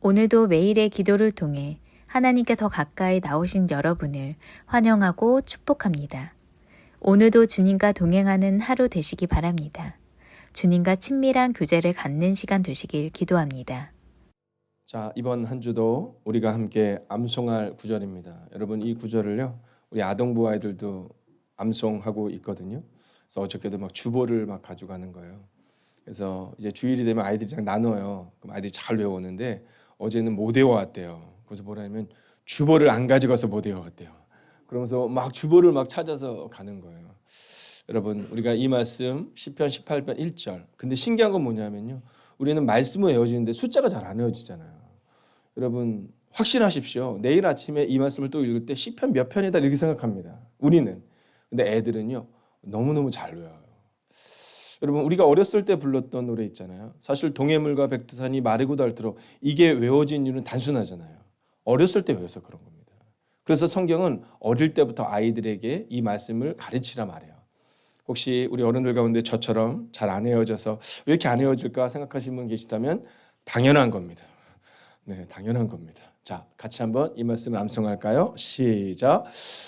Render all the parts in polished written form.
오늘도 매일의 기도를 통해 하나님께 더 가까이 나오신 여러분을 환영하고 축복합니다. 오늘도 주님과 동행하는 하루 되시기 바랍니다. 주님과 친밀한 교제를 갖는 시간 되시길 기도합니다. 자, 이번 한 주도 우리가 함께 암송할 구절입니다. 여러분, 이 구절을요, 우리 아동부 아이들도 암송하고 있거든요. 그래서 어저께도 막 주보를 막 가져가는 거예요. 그래서 이제 주일이 되면 아이들이랑 나눠요. 그럼 아이들이 잘 외우는데 어제는 못 외워왔대요. 그래서 뭐라냐면 주보를 안 가져가서 못 외워왔대요. 그러면서 막 주보를 막 찾아서 가는 거예요. 여러분, 우리가 이 말씀 시편 18편 1절. 근데 신기한 건 뭐냐면요, 우리는 말씀은 외워지는데 숫자가 잘 안 외워지잖아요. 여러분, 확신하십시오. 내일 아침에 이 말씀을 또 읽을 때 시편 몇 편이다 이렇게 생각합니다. 우리는. 근데 애들은요, 너무너무 잘 외워요. 여러분, 우리가 어렸을 때 불렀던 노래 있잖아요. 사실 동해물과 백두산이 마르고 닳도록, 이게 외워진 이유는 단순하잖아요. 어렸을 때 외워서 그런 겁니다. 그래서 성경은 어릴 때부터 아이들에게 이 말씀을 가르치라 말해요. 혹시 우리 어른들 가운데 저처럼 잘 안 외워져서 왜 이렇게 안 외워질까 생각하시는 분 계시다면 당연한 겁니다. 네, 당연한 겁니다. 자, 같이 한번 이 말씀을 암송할까요? 시작.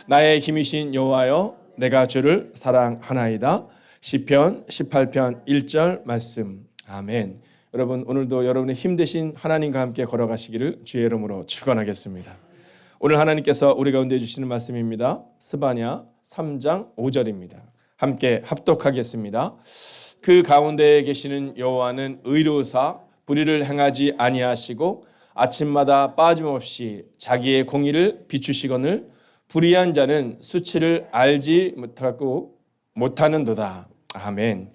나의 힘이신 여호와여, 내가 주를 사랑하나이다. 시편 18편 1절 말씀. 아멘. 여러분, 오늘도 여러분의 힘 되신 하나님과 함께 걸어가시기를 주의 이름으로 축원하겠습니다. 오늘 하나님께서 우리 가운데 주시는 말씀입니다. 스바냐 3장 5절입니다. 함께 합독하겠습니다. 그 가운데에 계시는 여호와는 의로우사 불의를 행하지 아니하시고 아침마다 빠짐없이 자기의 공의를 비추시거늘 불의한 자는 수치를 알지 못하는도다. 아멘.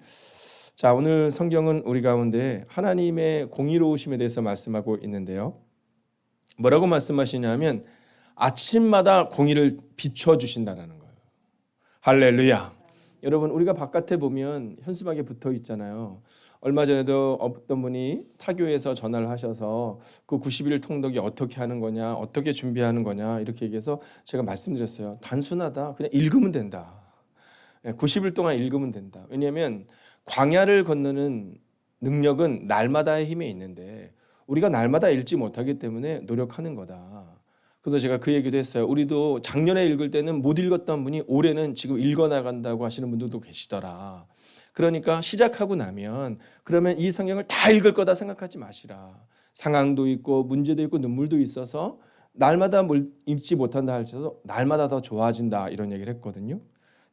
자, 오늘 성경은 우리 가운데 하나님의 공의로우심에 대해서 말씀하고 있는데요. 뭐라고 말씀하시냐면 아침마다 공의를 비춰주신다는 거예요. 할렐루야. 여러분, 우리가 바깥에 보면 현수막에 붙어 있잖아요. 얼마 전에도 어떤 분이 타교에서 전화를 하셔서 그 90일 통독이 어떻게 하는 거냐, 어떻게 준비하는 거냐 이렇게 얘기해서 제가 말씀드렸어요. 단순하다. 그냥 읽으면 된다. 90일 동안 읽으면 된다. 왜냐하면 광야를 건너는 능력은 날마다의 힘에 있는데 우리가 날마다 읽지 못하기 때문에 노력하는 거다. 그래서 제가 그 얘기도 했어요. 우리도 작년에 읽을 때는 못 읽었던 분이 올해는 지금 읽어나간다고 하시는 분들도 계시더라. 그러니까 시작하고 나면 그러면 이 성경을 다 읽을 거다 생각하지 마시라. 상황도 있고 문제도 있고 눈물도 있어서 날마다 뭘 읽지 못한다 할지라도 날마다 더 좋아진다 이런 얘기를 했거든요.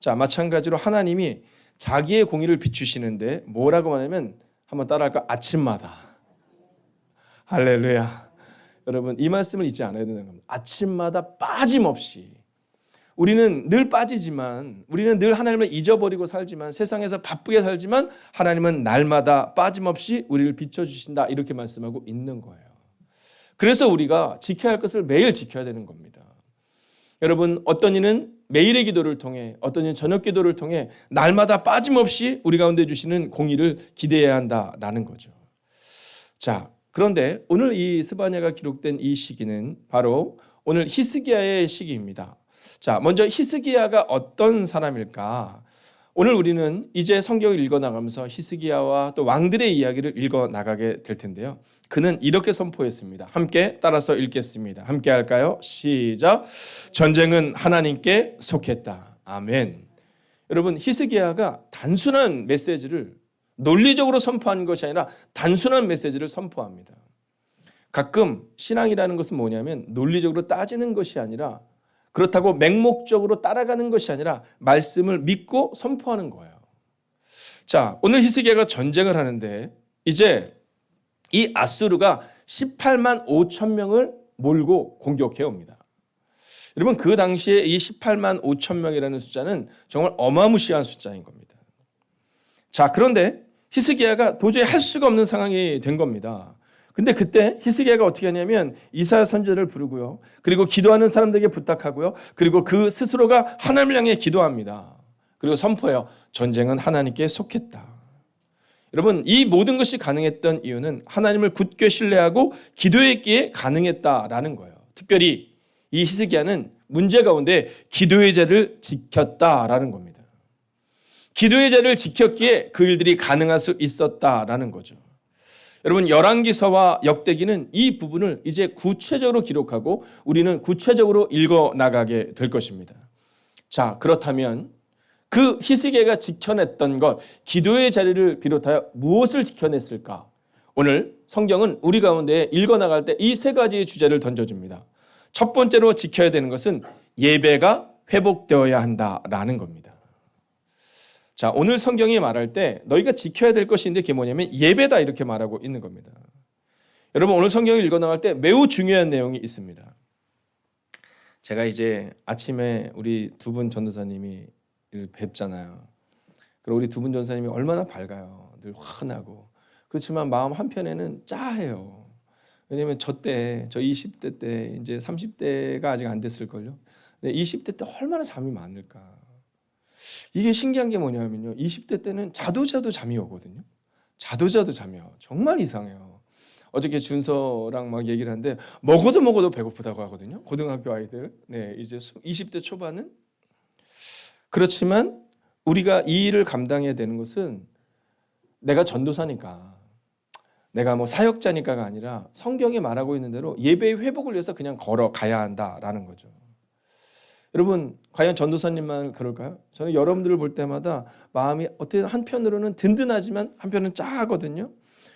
자, 마찬가지로 하나님이 자기의 공의를 비추시는데 뭐라고 말하면 한번 따라할까? 아침마다. 할렐루야. 여러분, 이 말씀을 잊지 않아야 되는 겁니다. 아침마다 빠짐없이. 우리는 늘 빠지지만, 우리는 늘 하나님을 잊어버리고 살지만, 세상에서 바쁘게 살지만 하나님은 날마다 빠짐없이 우리를 비춰주신다 이렇게 말씀하고 있는 거예요. 그래서 우리가 지켜야 할 것을 매일 지켜야 되는 겁니다. 여러분, 어떤 이는 매일의 기도를 통해, 어떤 이는 저녁 기도를 통해 날마다 빠짐없이 우리 가운데 주시는 공의를 기대해야 한다라는 거죠. 자, 그런데 오늘 이 스바냐가 기록된 이 시기는 바로 오늘 히스기야의 시기입니다. 자, 먼저 히스기야가 어떤 사람일까? 오늘 우리는 이제 성경을 읽어나가면서 히스기야와 또 왕들의 이야기를 읽어나가게 될 텐데요. 그는 이렇게 선포했습니다. 함께 따라서 읽겠습니다. 함께 할까요? 시작. 전쟁은 하나님께 속했다. 아멘. 여러분, 히스기야가 단순한 메시지를 논리적으로 선포하는 것이 아니라 단순한 메시지를 선포합니다. 가끔 신앙이라는 것은 뭐냐면 논리적으로 따지는 것이 아니라 그렇다고 맹목적으로 따라가는 것이 아니라 말씀을 믿고 선포하는 거예요. 자, 오늘 히스기야가 전쟁을 하는데 이제 이 아수르가 18만 5천 명을 몰고 공격해 옵니다. 여러분, 그 당시에 이 18만 5천 명이라는 숫자는 정말 어마무시한 숫자인 겁니다. 자, 그런데 히스기야가 도저히 할 수가 없는 상황이 된 겁니다. 근데 그때 히스기야가 어떻게 하냐면 이사야 선지자를 부르고요. 그리고 기도하는 사람들에게 부탁하고요. 그리고 그 스스로가 하나님을 향해 기도합니다. 그리고 선포해요. 전쟁은 하나님께 속했다. 여러분, 이 모든 것이 가능했던 이유는 하나님을 굳게 신뢰하고 기도했기에 가능했다라는 거예요. 특별히 이 히스기야는 문제 가운데 기도의 제를 지켰다라는 겁니다. 기도의 제를 지켰기에 그 일들이 가능할 수 있었다라는 거죠. 여러분 열왕기서와 역대기는 이 부분을 이제 구체적으로 기록하고 우리는 구체적으로 읽어 나가게 될 것입니다. 자, 그렇다면 그 히스기야가 지켜냈던 것, 기도의 자리를 비롯하여 무엇을 지켜냈을까? 오늘 성경은 우리 가운데 읽어 나갈 때 이 세 가지의 주제를 던져줍니다. 첫 번째로 지켜야 되는 것은 예배가 회복되어야 한다라는 겁니다. 자, 오늘 성경이 말할 때 너희가 지켜야 될 것인데 그게 뭐냐면 예배다 이렇게 말하고 있는 겁니다. 여러분 오늘 성경을 읽어 나갈 때 매우 중요한 내용이 있습니다. 제가 이제 아침에 우리 두 분 전도사님이 뵙잖아요. 그리고 우리 두 분 전도사님이 얼마나 밝아요. 늘 환하고. 그렇지만 마음 한편에는 짜해요. 왜냐면 저 20대 때 이제 30대가 아직 안 됐을걸요. 20대 때 얼마나 잠이 많을까. 이게 신기한 게 뭐냐면요. 20대 때는 자도 잠이 오거든요. 자도 잠이 와요. 정말 이상해요. 어저께 준서랑 막 얘기를 하는데 먹어도 배고프다고 하거든요. 고등학교 아이들. 네, 이제 20대 초반은. 그렇지만 우리가 이 일을 감당해야 되는 것은 내가 전도사니까, 내가 뭐 사역자니까가 아니라 성경이 말하고 있는 대로 예배의 회복을 위해서 그냥 걸어가야 한다라는 거죠. 여러분 과연 전도사님만 그럴까요? 저는 여러분들을 볼 때마다 마음이 어떻게 한편으로는 든든하지만 한편은 짜하거든요.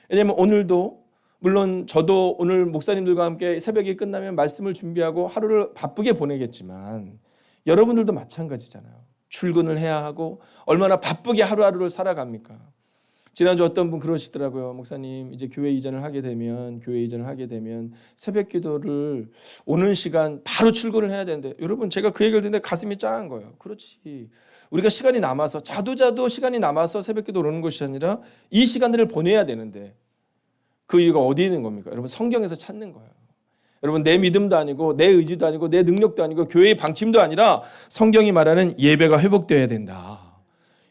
왜냐하면 오늘도 물론 저도 오늘 목사님들과 함께 새벽이 끝나면 말씀을 준비하고 하루를 바쁘게 보내겠지만 여러분들도 마찬가지잖아요. 출근을 해야 하고 얼마나 바쁘게 하루하루를 살아갑니까? 지난주 어떤 분 그러시더라고요. 목사님 이제 교회 이전을 하게 되면 새벽 기도를 오는 시간 바로 출근을 해야 되는데, 여러분 제가 그 얘기를 듣는데 가슴이 짠 거예요. 그렇지. 우리가 시간이 남아서 자도 시간이 남아서 새벽 기도를 오는 것이 아니라 이 시간들을 보내야 되는데 그 이유가 어디에 있는 겁니까? 여러분 성경에서 찾는 거예요. 여러분 내 믿음도 아니고 내 의지도 아니고 내 능력도 아니고 교회의 방침도 아니라 성경이 말하는 예배가 회복되어야 된다.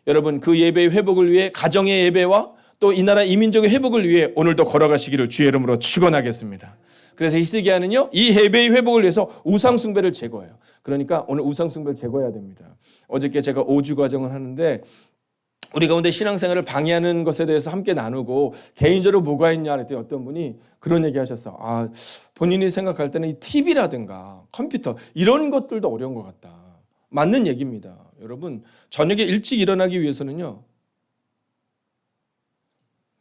여러분 그 예배의 회복을 위해 가정의 예배와 또 이 나라 이민족의 회복을 위해 오늘도 걸어가시기를 주의 이름으로 축원하겠습니다. 그래서 히스기야는요 이 예배의 회복을 위해서 우상 숭배를 제거해요. 그러니까 오늘 우상 숭배를 제거해야 됩니다. 어저께 제가 5주 과정을 하는데 우리 가운데 신앙생활을 방해하는 것에 대해서 함께 나누고 개인적으로 뭐가 있냐 그랬더니 어떤 분이 그런 얘기 하셨어. 아, 본인이 생각할 때는 이 TV라든가 컴퓨터 이런 것들도 어려운 것 같다. 맞는 얘기입니다. 여러분 저녁에 일찍 일어나기 위해서는요,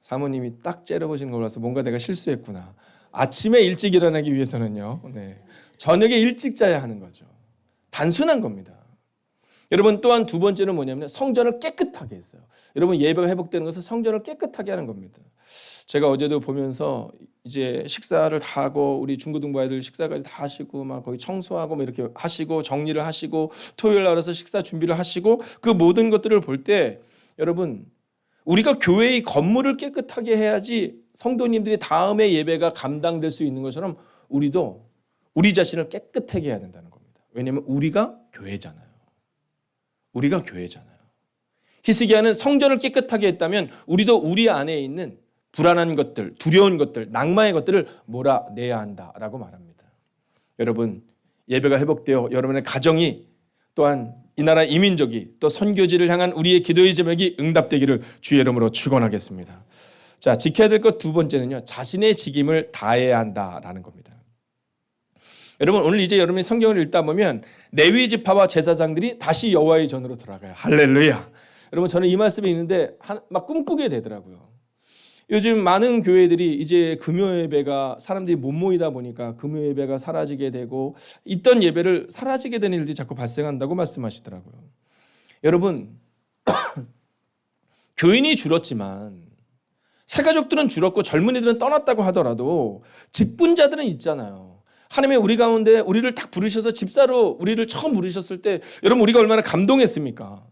사모님이 딱 째려보시는 걸 봐서 뭔가 내가 실수했구나. 아침에 일찍 일어나기 위해서는요, 저녁에 일찍 자야 하는 거죠. 단순한 겁니다. 여러분 또한 두 번째는 뭐냐면 성전을 깨끗하게 했어요. 여러분 예배가 회복되는 것은 성전을 깨끗하게 하는 겁니다. 제가 어제도 보면서 이제 식사를 다 하고 우리 중고등부 아이들 식사까지 다 하시고 막 거기 청소하고 막 이렇게 하시고 정리를 하시고 토요일 날에서 식사 준비를 하시고 그 모든 것들을 볼 때 여러분 우리가 교회의 건물을 깨끗하게 해야지 성도님들이 다음에 예배가 감당될 수 있는 것처럼 우리도 우리 자신을 깨끗하게 해야 된다는 겁니다. 왜냐하면 우리가 교회잖아요. 우리가 교회잖아요. 히스기야는 성전을 깨끗하게 했다면 우리도 우리 안에 있는 불안한 것들, 두려운 것들, 낭만의 것들을 몰아내야 한다라고 말합니다. 여러분 예배가 회복되어 여러분의 가정이 또한 이 나라 이민족이 또 선교지를 향한 우리의 기도의 제목이 응답되기를 주의 이름으로 축원하겠습니다. 자, 지켜야 될 것 두 번째는요, 자신의 직임을 다해야 한다라는 겁니다. 여러분 오늘 이제 여러분이 성경을 읽다 보면 레위 지파와 제사장들이 다시 여호와의 전으로 돌아가요. 할렐루야. 여러분 저는 이 말씀이 있는데 막 꿈꾸게 되더라고요. 요즘 많은 교회들이 이제 금요 예배가 사람들이 못 모이다 보니까 금요 예배가 사라지게 되고 있던 예배를 사라지게 되는 일들이 자꾸 발생한다고 말씀하시더라고요. 여러분 교인이 줄었지만 새가족들은 줄었고 젊은이들은 떠났다고 하더라도 직분자들은 있잖아요. 하나님의 우리 가운데 우리를 딱 부르셔서 집사로 우리를 처음 부르셨을 때 여러분 우리가 얼마나 감동했습니까?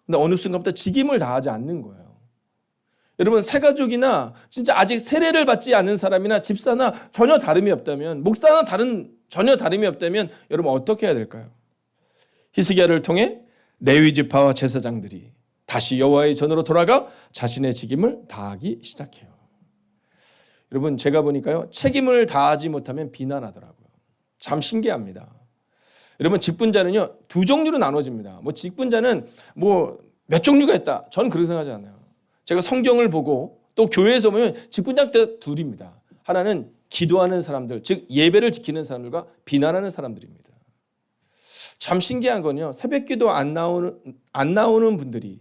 근데 어느 순간부터 직임을 다하지 않는 거예요. 여러분 새가족이나 진짜 아직 세례를 받지 않은 사람이나 집사나 전혀 다름이 없다면, 목사나 전혀 다름이 없다면 여러분 어떻게 해야 될까요? 히스기야를 통해 레위 지파와 제사장들이 다시 여호와의 전으로 돌아가 자신의 직임을 다하기 시작해요. 여러분 제가 보니까요 책임을 다하지 못하면 비난하더라고요. 참 신기합니다. 여러분 직분자는요 두 종류로 나눠집니다. 직분자는 몇 종류가 있다. 저는 그렇게 생각하지 않아요. 제가 성경을 보고 또 교회에서 보면 직분장 때 둘입니다. 하나는 기도하는 사람들, 즉 예배를 지키는 사람들과 비난하는 사람들입니다. 참 신기한 건요. 새벽기도 안 나오는 분들이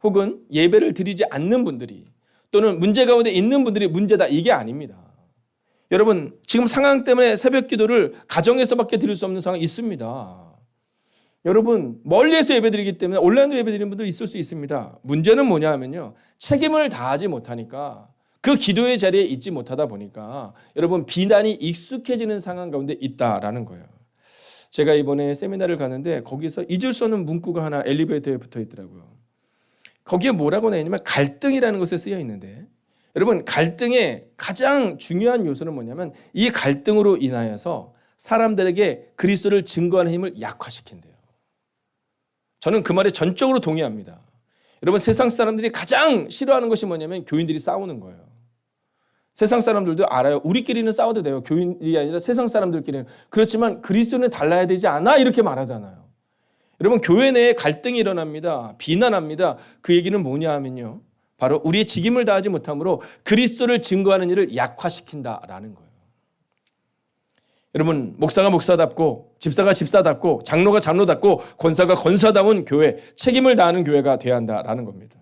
혹은 예배를 드리지 않는 분들이 또는 문제 가운데 있는 분들이 문제다 이게 아닙니다. 여러분 지금 상황 때문에 새벽기도를 가정에서밖에 드릴 수 없는 상황이 있습니다. 여러분 멀리에서 예배드리기 때문에 온라인으로 예배드리는 분들 있을 수 있습니다. 문제는 뭐냐 하면요. 책임을 다하지 못하니까 그 기도의 자리에 있지 못하다 보니까 여러분 비난이 익숙해지는 상황 가운데 있다라는 거예요. 제가 이번에 세미나를 가는데 거기서 잊을 수 없는 문구가 하나 엘리베이터에 붙어 있더라고요. 거기에 뭐라고 나와 있냐면 갈등이라는 것에 쓰여 있는데 여러분 갈등의 가장 중요한 요소는 뭐냐면 이 갈등으로 인하여서 사람들에게 그리스도를 증거하는 힘을 약화시킨대요. 저는 그 말에 전적으로 동의합니다. 여러분 세상 사람들이 가장 싫어하는 것이 뭐냐면 교인들이 싸우는 거예요. 세상 사람들도 알아요. 우리끼리는 싸워도 돼요. 교인이 아니라 세상 사람들끼리는. 그렇지만 그리스도는 달라야 되지 않아? 이렇게 말하잖아요. 여러분 교회 내에 갈등이 일어납니다. 비난합니다. 그 얘기는 뭐냐 하면요. 바로 우리의 직임을 다하지 못함으로 그리스도를 증거하는 일을 약화시킨다라는 거예요. 여러분 목사가 목사답고 집사가 집사답고 장로가 장로답고 권사가 권사다운 교회, 책임을 다하는 교회가 돼야 한다라는 겁니다.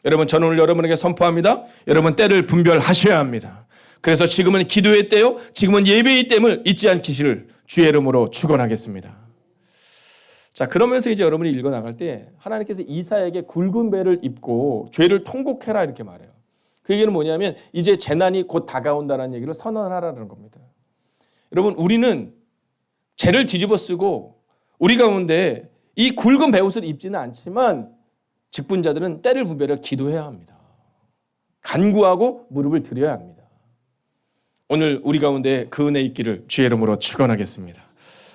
여러분 저는 오늘 여러분에게 선포합니다. 여러분 때를 분별하셔야 합니다. 그래서 지금은 기도의 때요, 지금은 예배의 때임을 잊지 않기를 주의 이름으로 축원하겠습니다. 자, 그러면서 이제 여러분이 읽어 나갈 때 하나님께서 이사야에게 굵은 배를 입고 죄를 통곡해라 이렇게 말해요. 그 얘기는 뭐냐면 이제 재난이 곧 다가온다는 얘기를 선언하라는 겁니다. 여러분 우리는 죄를 뒤집어 쓰고 우리 가운데 이 굵은 배옷을 입지는 않지만 직분자들은 때를 분별해 기도해야 합니다. 간구하고 무릎을 드려야 합니다. 오늘 우리 가운데 그 은혜 있기를 주의 이름으로 축원하겠습니다.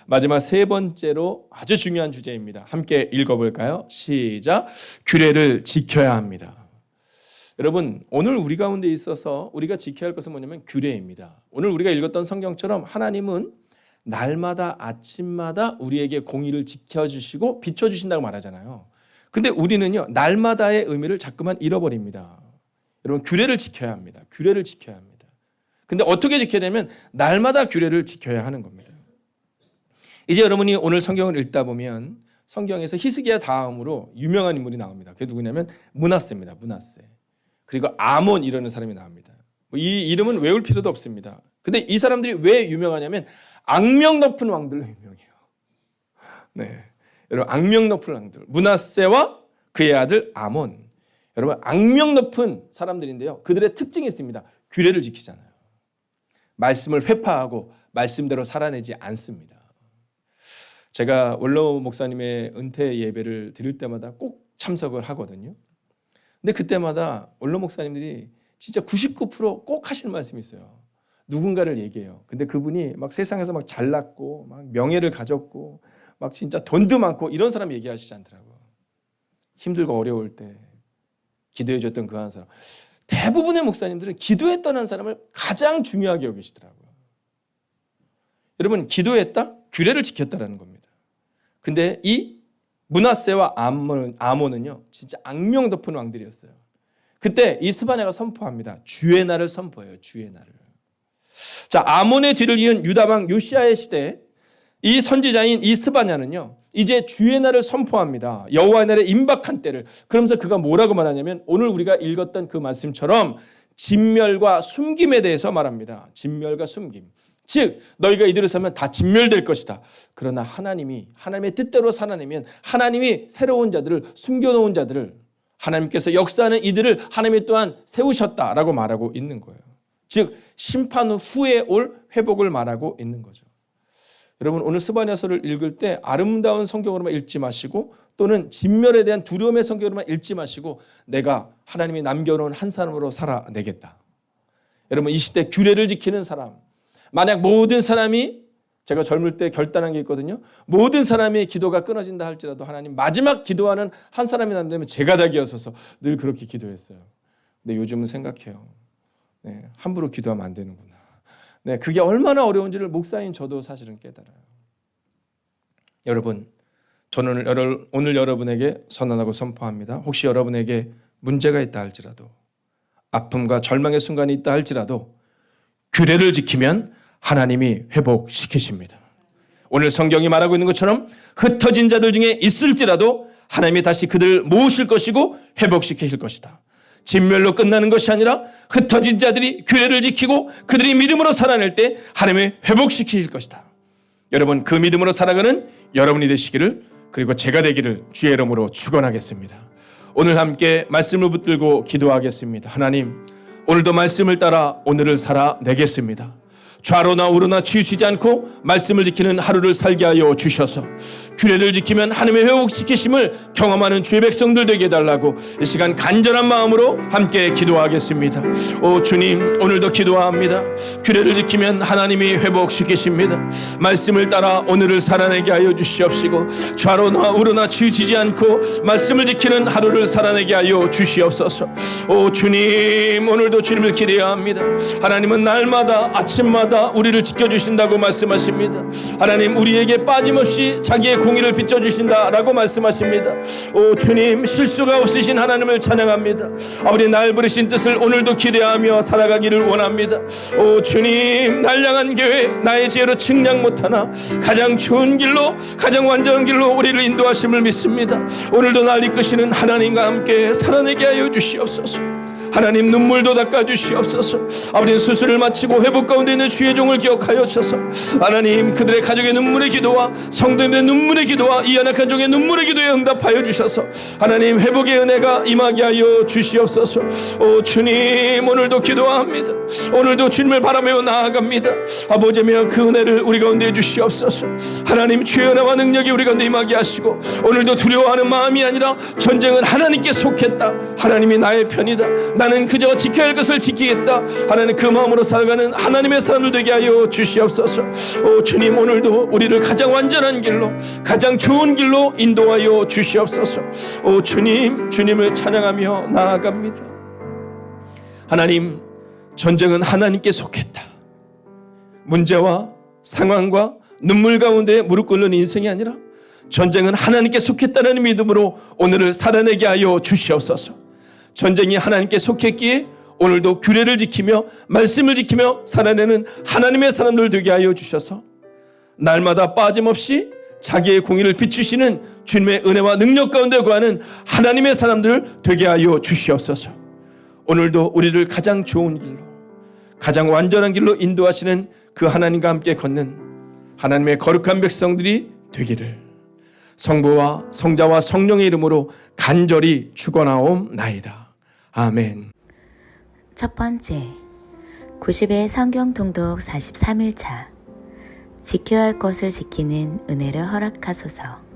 마지막 세 번째로 아주 중요한 주제입니다. 함께 읽어볼까요? 시작. 규례를 지켜야 합니다. 여러분 오늘 우리 가운데 있어서 우리가 지켜야 할 것은 뭐냐면 규례입니다. 오늘 우리가 읽었던 성경처럼 하나님은 날마다 아침마다 우리에게 공의를 지켜주시고 비춰주신다고 말하잖아요. 근데 우리는요 날마다의 의미를 자꾸만 잃어버립니다. 여러분 규례를 지켜야 합니다. 규례를 지켜야 합니다. 근데 어떻게 지켜야 되냐면 날마다 규례를 지켜야 하는 겁니다. 이제 여러분이 오늘 성경을 읽다 보면 성경에서 히스기야 다음으로 유명한 인물이 나옵니다. 그게 누구냐면 므낫세입니다. 므낫세. 그리고 아몬 이라는 사람이 나옵니다. 이 이름은 외울 필요도 없습니다. 근데 이 사람들이 왜 유명하냐면 악명 높은 왕들로 유명해요. 네, 여러분 악명 높은 왕들 므낫세와 그의 아들 아몬. 여러분 악명 높은 사람들인데요. 그들의 특징이 있습니다. 규례를 지키잖아요. 말씀을 회파하고 말씀대로 살아내지 않습니다. 제가 원로 목사님의 은퇴 예배를 드릴 때마다 꼭 참석을 하거든요. 근데 그때마다 원로 목사님들이 진짜 99%꼭 하시는 말씀이 있어요. 누군가를 얘기해요. 근데 그분이 막 세상에서 막 잘났고 막 명예를 가졌고 막 진짜 돈도 많고 이런 사람 얘기하시지 않더라고요. 힘들고 어려울 때 기도해 줬던 그 한 사람. 대부분의 목사님들은 기도했던 한 사람을 가장 중요하게 여기시더라고요. 여러분 기도했다? 규례를 지켰다라는 겁니다. 근데 이 므낫세와 아몬은요 진짜 악명 높은 왕들이었어요. 그때 이 스바냐가 선포합니다. 주의 날을 선포해요. 주의 날을. 자, 아몬의 뒤를 이은 유다왕 요시야의 시대 이 선지자인 이 스바냐는요 이제 주의 날을 선포합니다. 여호와의 날에 임박한 때를. 그러면서 그가 뭐라고 말하냐면 오늘 우리가 읽었던 그 말씀처럼 진멸과 숨김에 대해서 말합니다. 진멸과 숨김. 즉 너희가 이대로 살면 다 진멸될 것이다. 그러나 하나님의 뜻대로 살아내면 하나님이 새로운 자들을 숨겨놓은 자들을 하나님께서 역사하는 이들을 하나님이 또한 세우셨다라고 말하고 있는 거예요. 즉 심판 후에 올 회복을 말하고 있는 거죠. 여러분 오늘 스바냐서를 읽을 때 아름다운 성경으로만 읽지 마시고 또는 진멸에 대한 두려움의 성경으로만 읽지 마시고 내가 하나님이 남겨놓은 한 사람으로 살아내겠다. 여러분 이 시대 규례를 지키는 사람, 만약 모든 사람이 제가 젊을 때 결단한 게 있거든요. 모든 사람의 기도가 끊어진다 할지라도 하나님 마지막 기도하는 한 사람이 남다면 제가 되기였어서 늘 그렇게 기도했어요. 근데 요즘은 생각해요. 네, 함부로 기도하면 안 되는구나. 네, 그게 얼마나 어려운지를 목사인 저도 사실은 깨달아요. 여러분, 저는 오늘 여러분에게 선언하고 선포합니다. 혹시 여러분에게 문제가 있다 할지라도 아픔과 절망의 순간이 있다 할지라도 규례를 지키면 하나님이 회복시키십니다. 오늘 성경이 말하고 있는 것처럼 흩어진 자들 중에 있을지라도 하나님이 다시 그들을 모으실 것이고 회복시키실 것이다. 진멸로 끝나는 것이 아니라 흩어진 자들이 규례를 지키고 그들이 믿음으로 살아낼 때 하나님이 회복시키실 것이다. 여러분, 그 믿음으로 살아가는 여러분이 되시기를, 그리고 제가 되기를 주의 이름으로 축원하겠습니다. 오늘 함께 말씀을 붙들고 기도하겠습니다. 하나님, 오늘도 말씀을 따라 오늘을 살아내겠습니다. 좌로나 우로나 치우치지 않고 말씀을 지키는 하루를 살게 하여 주셔서 규례를 지키면 하나님의 회복시키심을 경험하는 주의 백성들 되게 해달라고 이 시간 간절한 마음으로 함께 기도하겠습니다. 오 주님, 오늘도 기도합니다. 규례를 지키면 하나님이 회복시키십니다. 말씀을 따라 오늘을 살아내게 하여 주시옵시고 좌로나 우로나 치우치지 않고 말씀을 지키는 하루를 살아내게 하여 주시옵소서. 오 주님, 오늘도 주님을 기대합니다. 하나님은 날마다 아침마다 우리를 지켜주신다고 말씀하십니다. 하나님, 우리에게 빠짐없이 자기의 공의를 비춰주신다라고 말씀하십니다. 오 주님, 실수가 없으신 하나님을 찬양합니다. 아버지, 날 부르신 뜻을 오늘도 기대하며 살아가기를 원합니다. 오 주님, 날 향한 계획 나의 지혜로 측량 못하나 가장 좋은 길로, 가장 완전한 길로 우리를 인도하심을 믿습니다. 오늘도 날 이끄시는 하나님과 함께 살아내게 하여 주시옵소서. 하나님, 눈물도 닦아주시옵소서. 아버지, 수술을 마치고 회복 가운데 있는 주의 종을 기억하여 주셔서 하나님, 그들의 가족의 눈물의 기도와 성도님의 눈물의 기도와 이 연약한 종의 눈물의 기도에 응답하여 주셔서 하나님, 회복의 은혜가 임하게 하여 주시옵소서. 오 주님, 오늘도 기도합니다. 오늘도 주님을 바라며 나아갑니다. 아버지며 그 은혜를 우리 가운데 주시옵소서. 하나님, 주의 은혜와 능력이 우리 가운데 임하게 하시고 오늘도 두려워하는 마음이 아니라 전쟁은 하나님께 속했다, 하나님이 나의 편이다, 나는 그저 지켜야 할 것을 지키겠다 하나님, 그 마음으로 살아가는 하나님의 사람들 되게 하여 주시옵소서. 오 주님, 오늘도 우리를 가장 완전한 길로, 가장 좋은 길로 인도하여 주시옵소서. 오 주님, 주님을 찬양하며 나아갑니다. 하나님, 전쟁은 하나님께 속했다. 문제와 상황과 눈물 가운데 무릎 꿇는 인생이 아니라 전쟁은 하나님께 속했다는 믿음으로 오늘을 살아내게 하여 주시옵소서. 전쟁이 하나님께 속했기에 오늘도 규례를 지키며 말씀을 지키며 살아내는 하나님의 사람들 되게 하여 주셔서 날마다 빠짐없이 자기의 공의를 비추시는 주님의 은혜와 능력 가운데 거하는 하나님의 사람들 되게 하여 주시옵소서. 오늘도 우리를 가장 좋은 길로, 가장 완전한 길로 인도하시는 그 하나님과 함께 걷는 하나님의 거룩한 백성들이 되기를 성부와 성자와 성령의 이름으로 간절히 축원하옵나이다. 아멘. 첫 번째, 90의 성경 통독 43일차. 지켜야 할 것을 지키는 은혜를 허락하소서.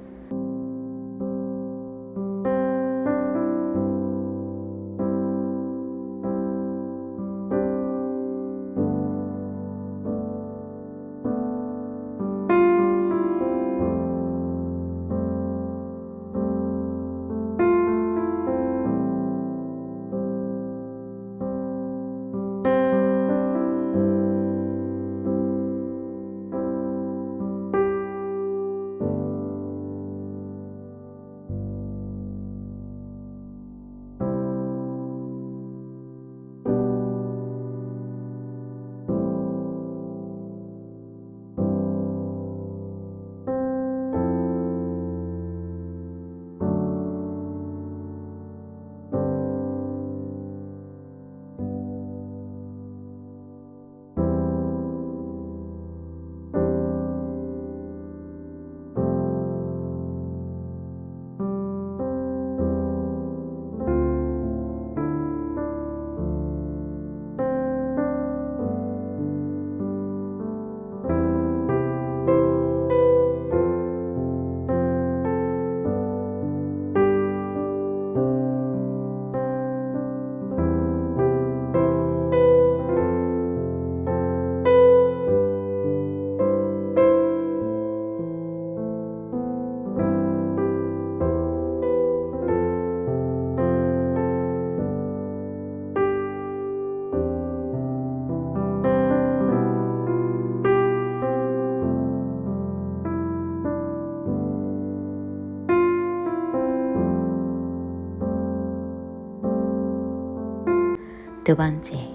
두 번째,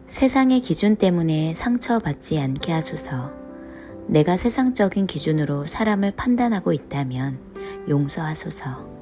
세상의 기준 때문에 상처받지 않게 하소서. 내가 세상적인 기준으로 사람을 판단하고 있다면 용서하소서.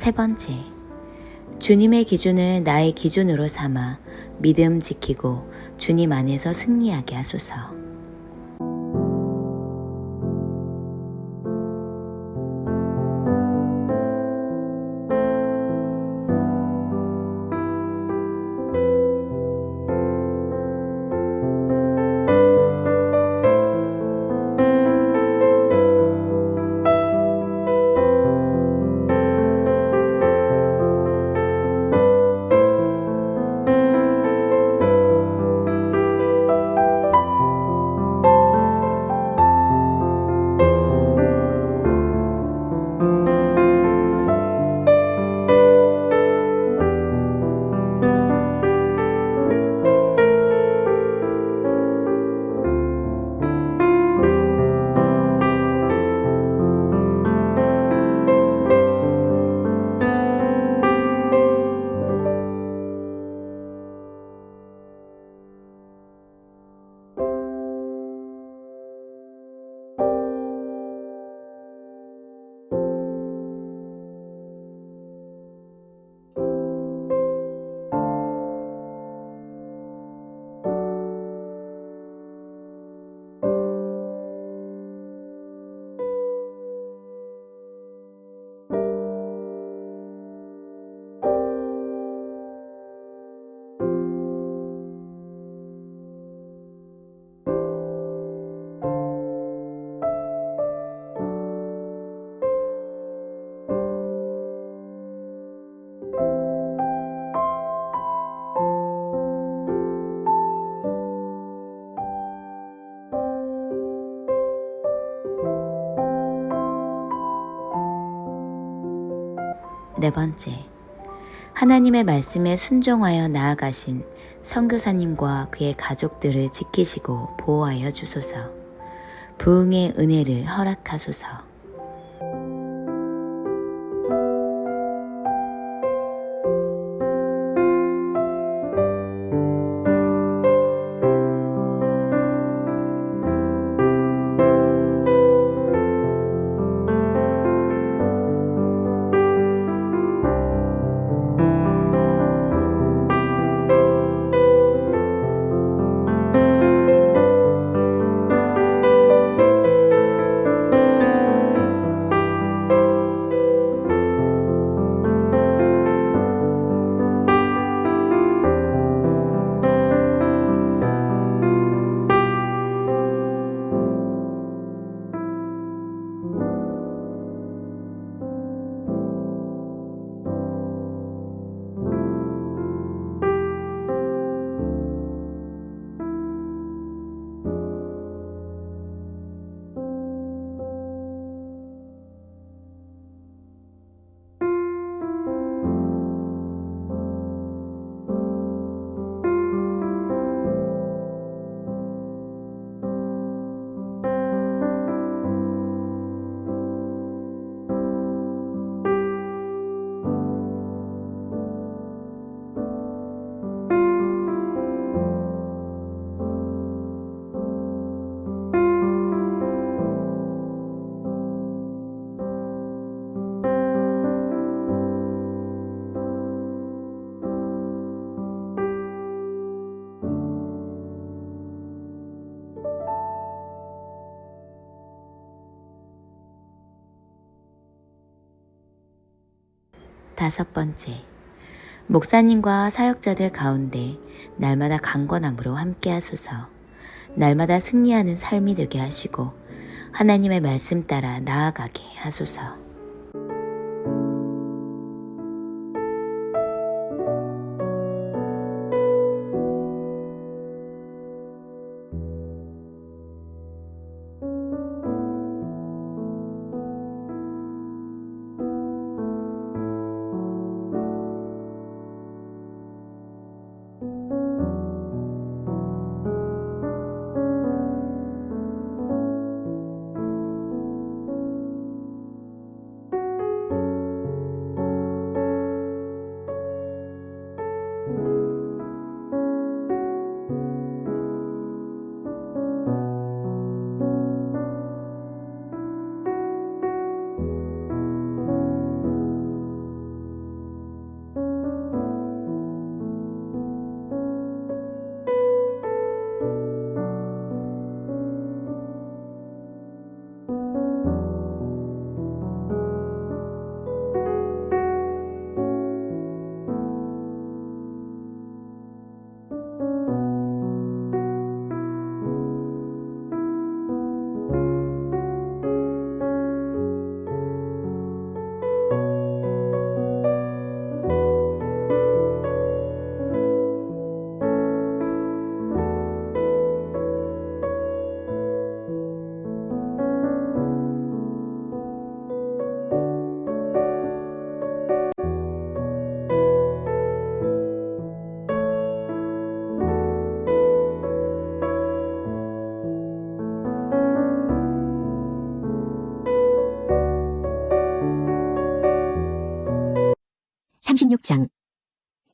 세 번째, 주님의 기준을 나의 기준으로 삼아 믿음 지키고 주님 안에서 승리하게 하소서. 네 번째, 하나님의 말씀에 순종하여 나아가신 선교사님과 그의 가족들을 지키시고 보호하여 주소서. 부흥의 은혜를 허락하소서. 5번째, 목사님과 사역자들 가운데 날마다 강건함으로 함께하소서. 날마다 승리하는 삶이 되게 하시고 하나님의 말씀 따라 나아가게 하소서.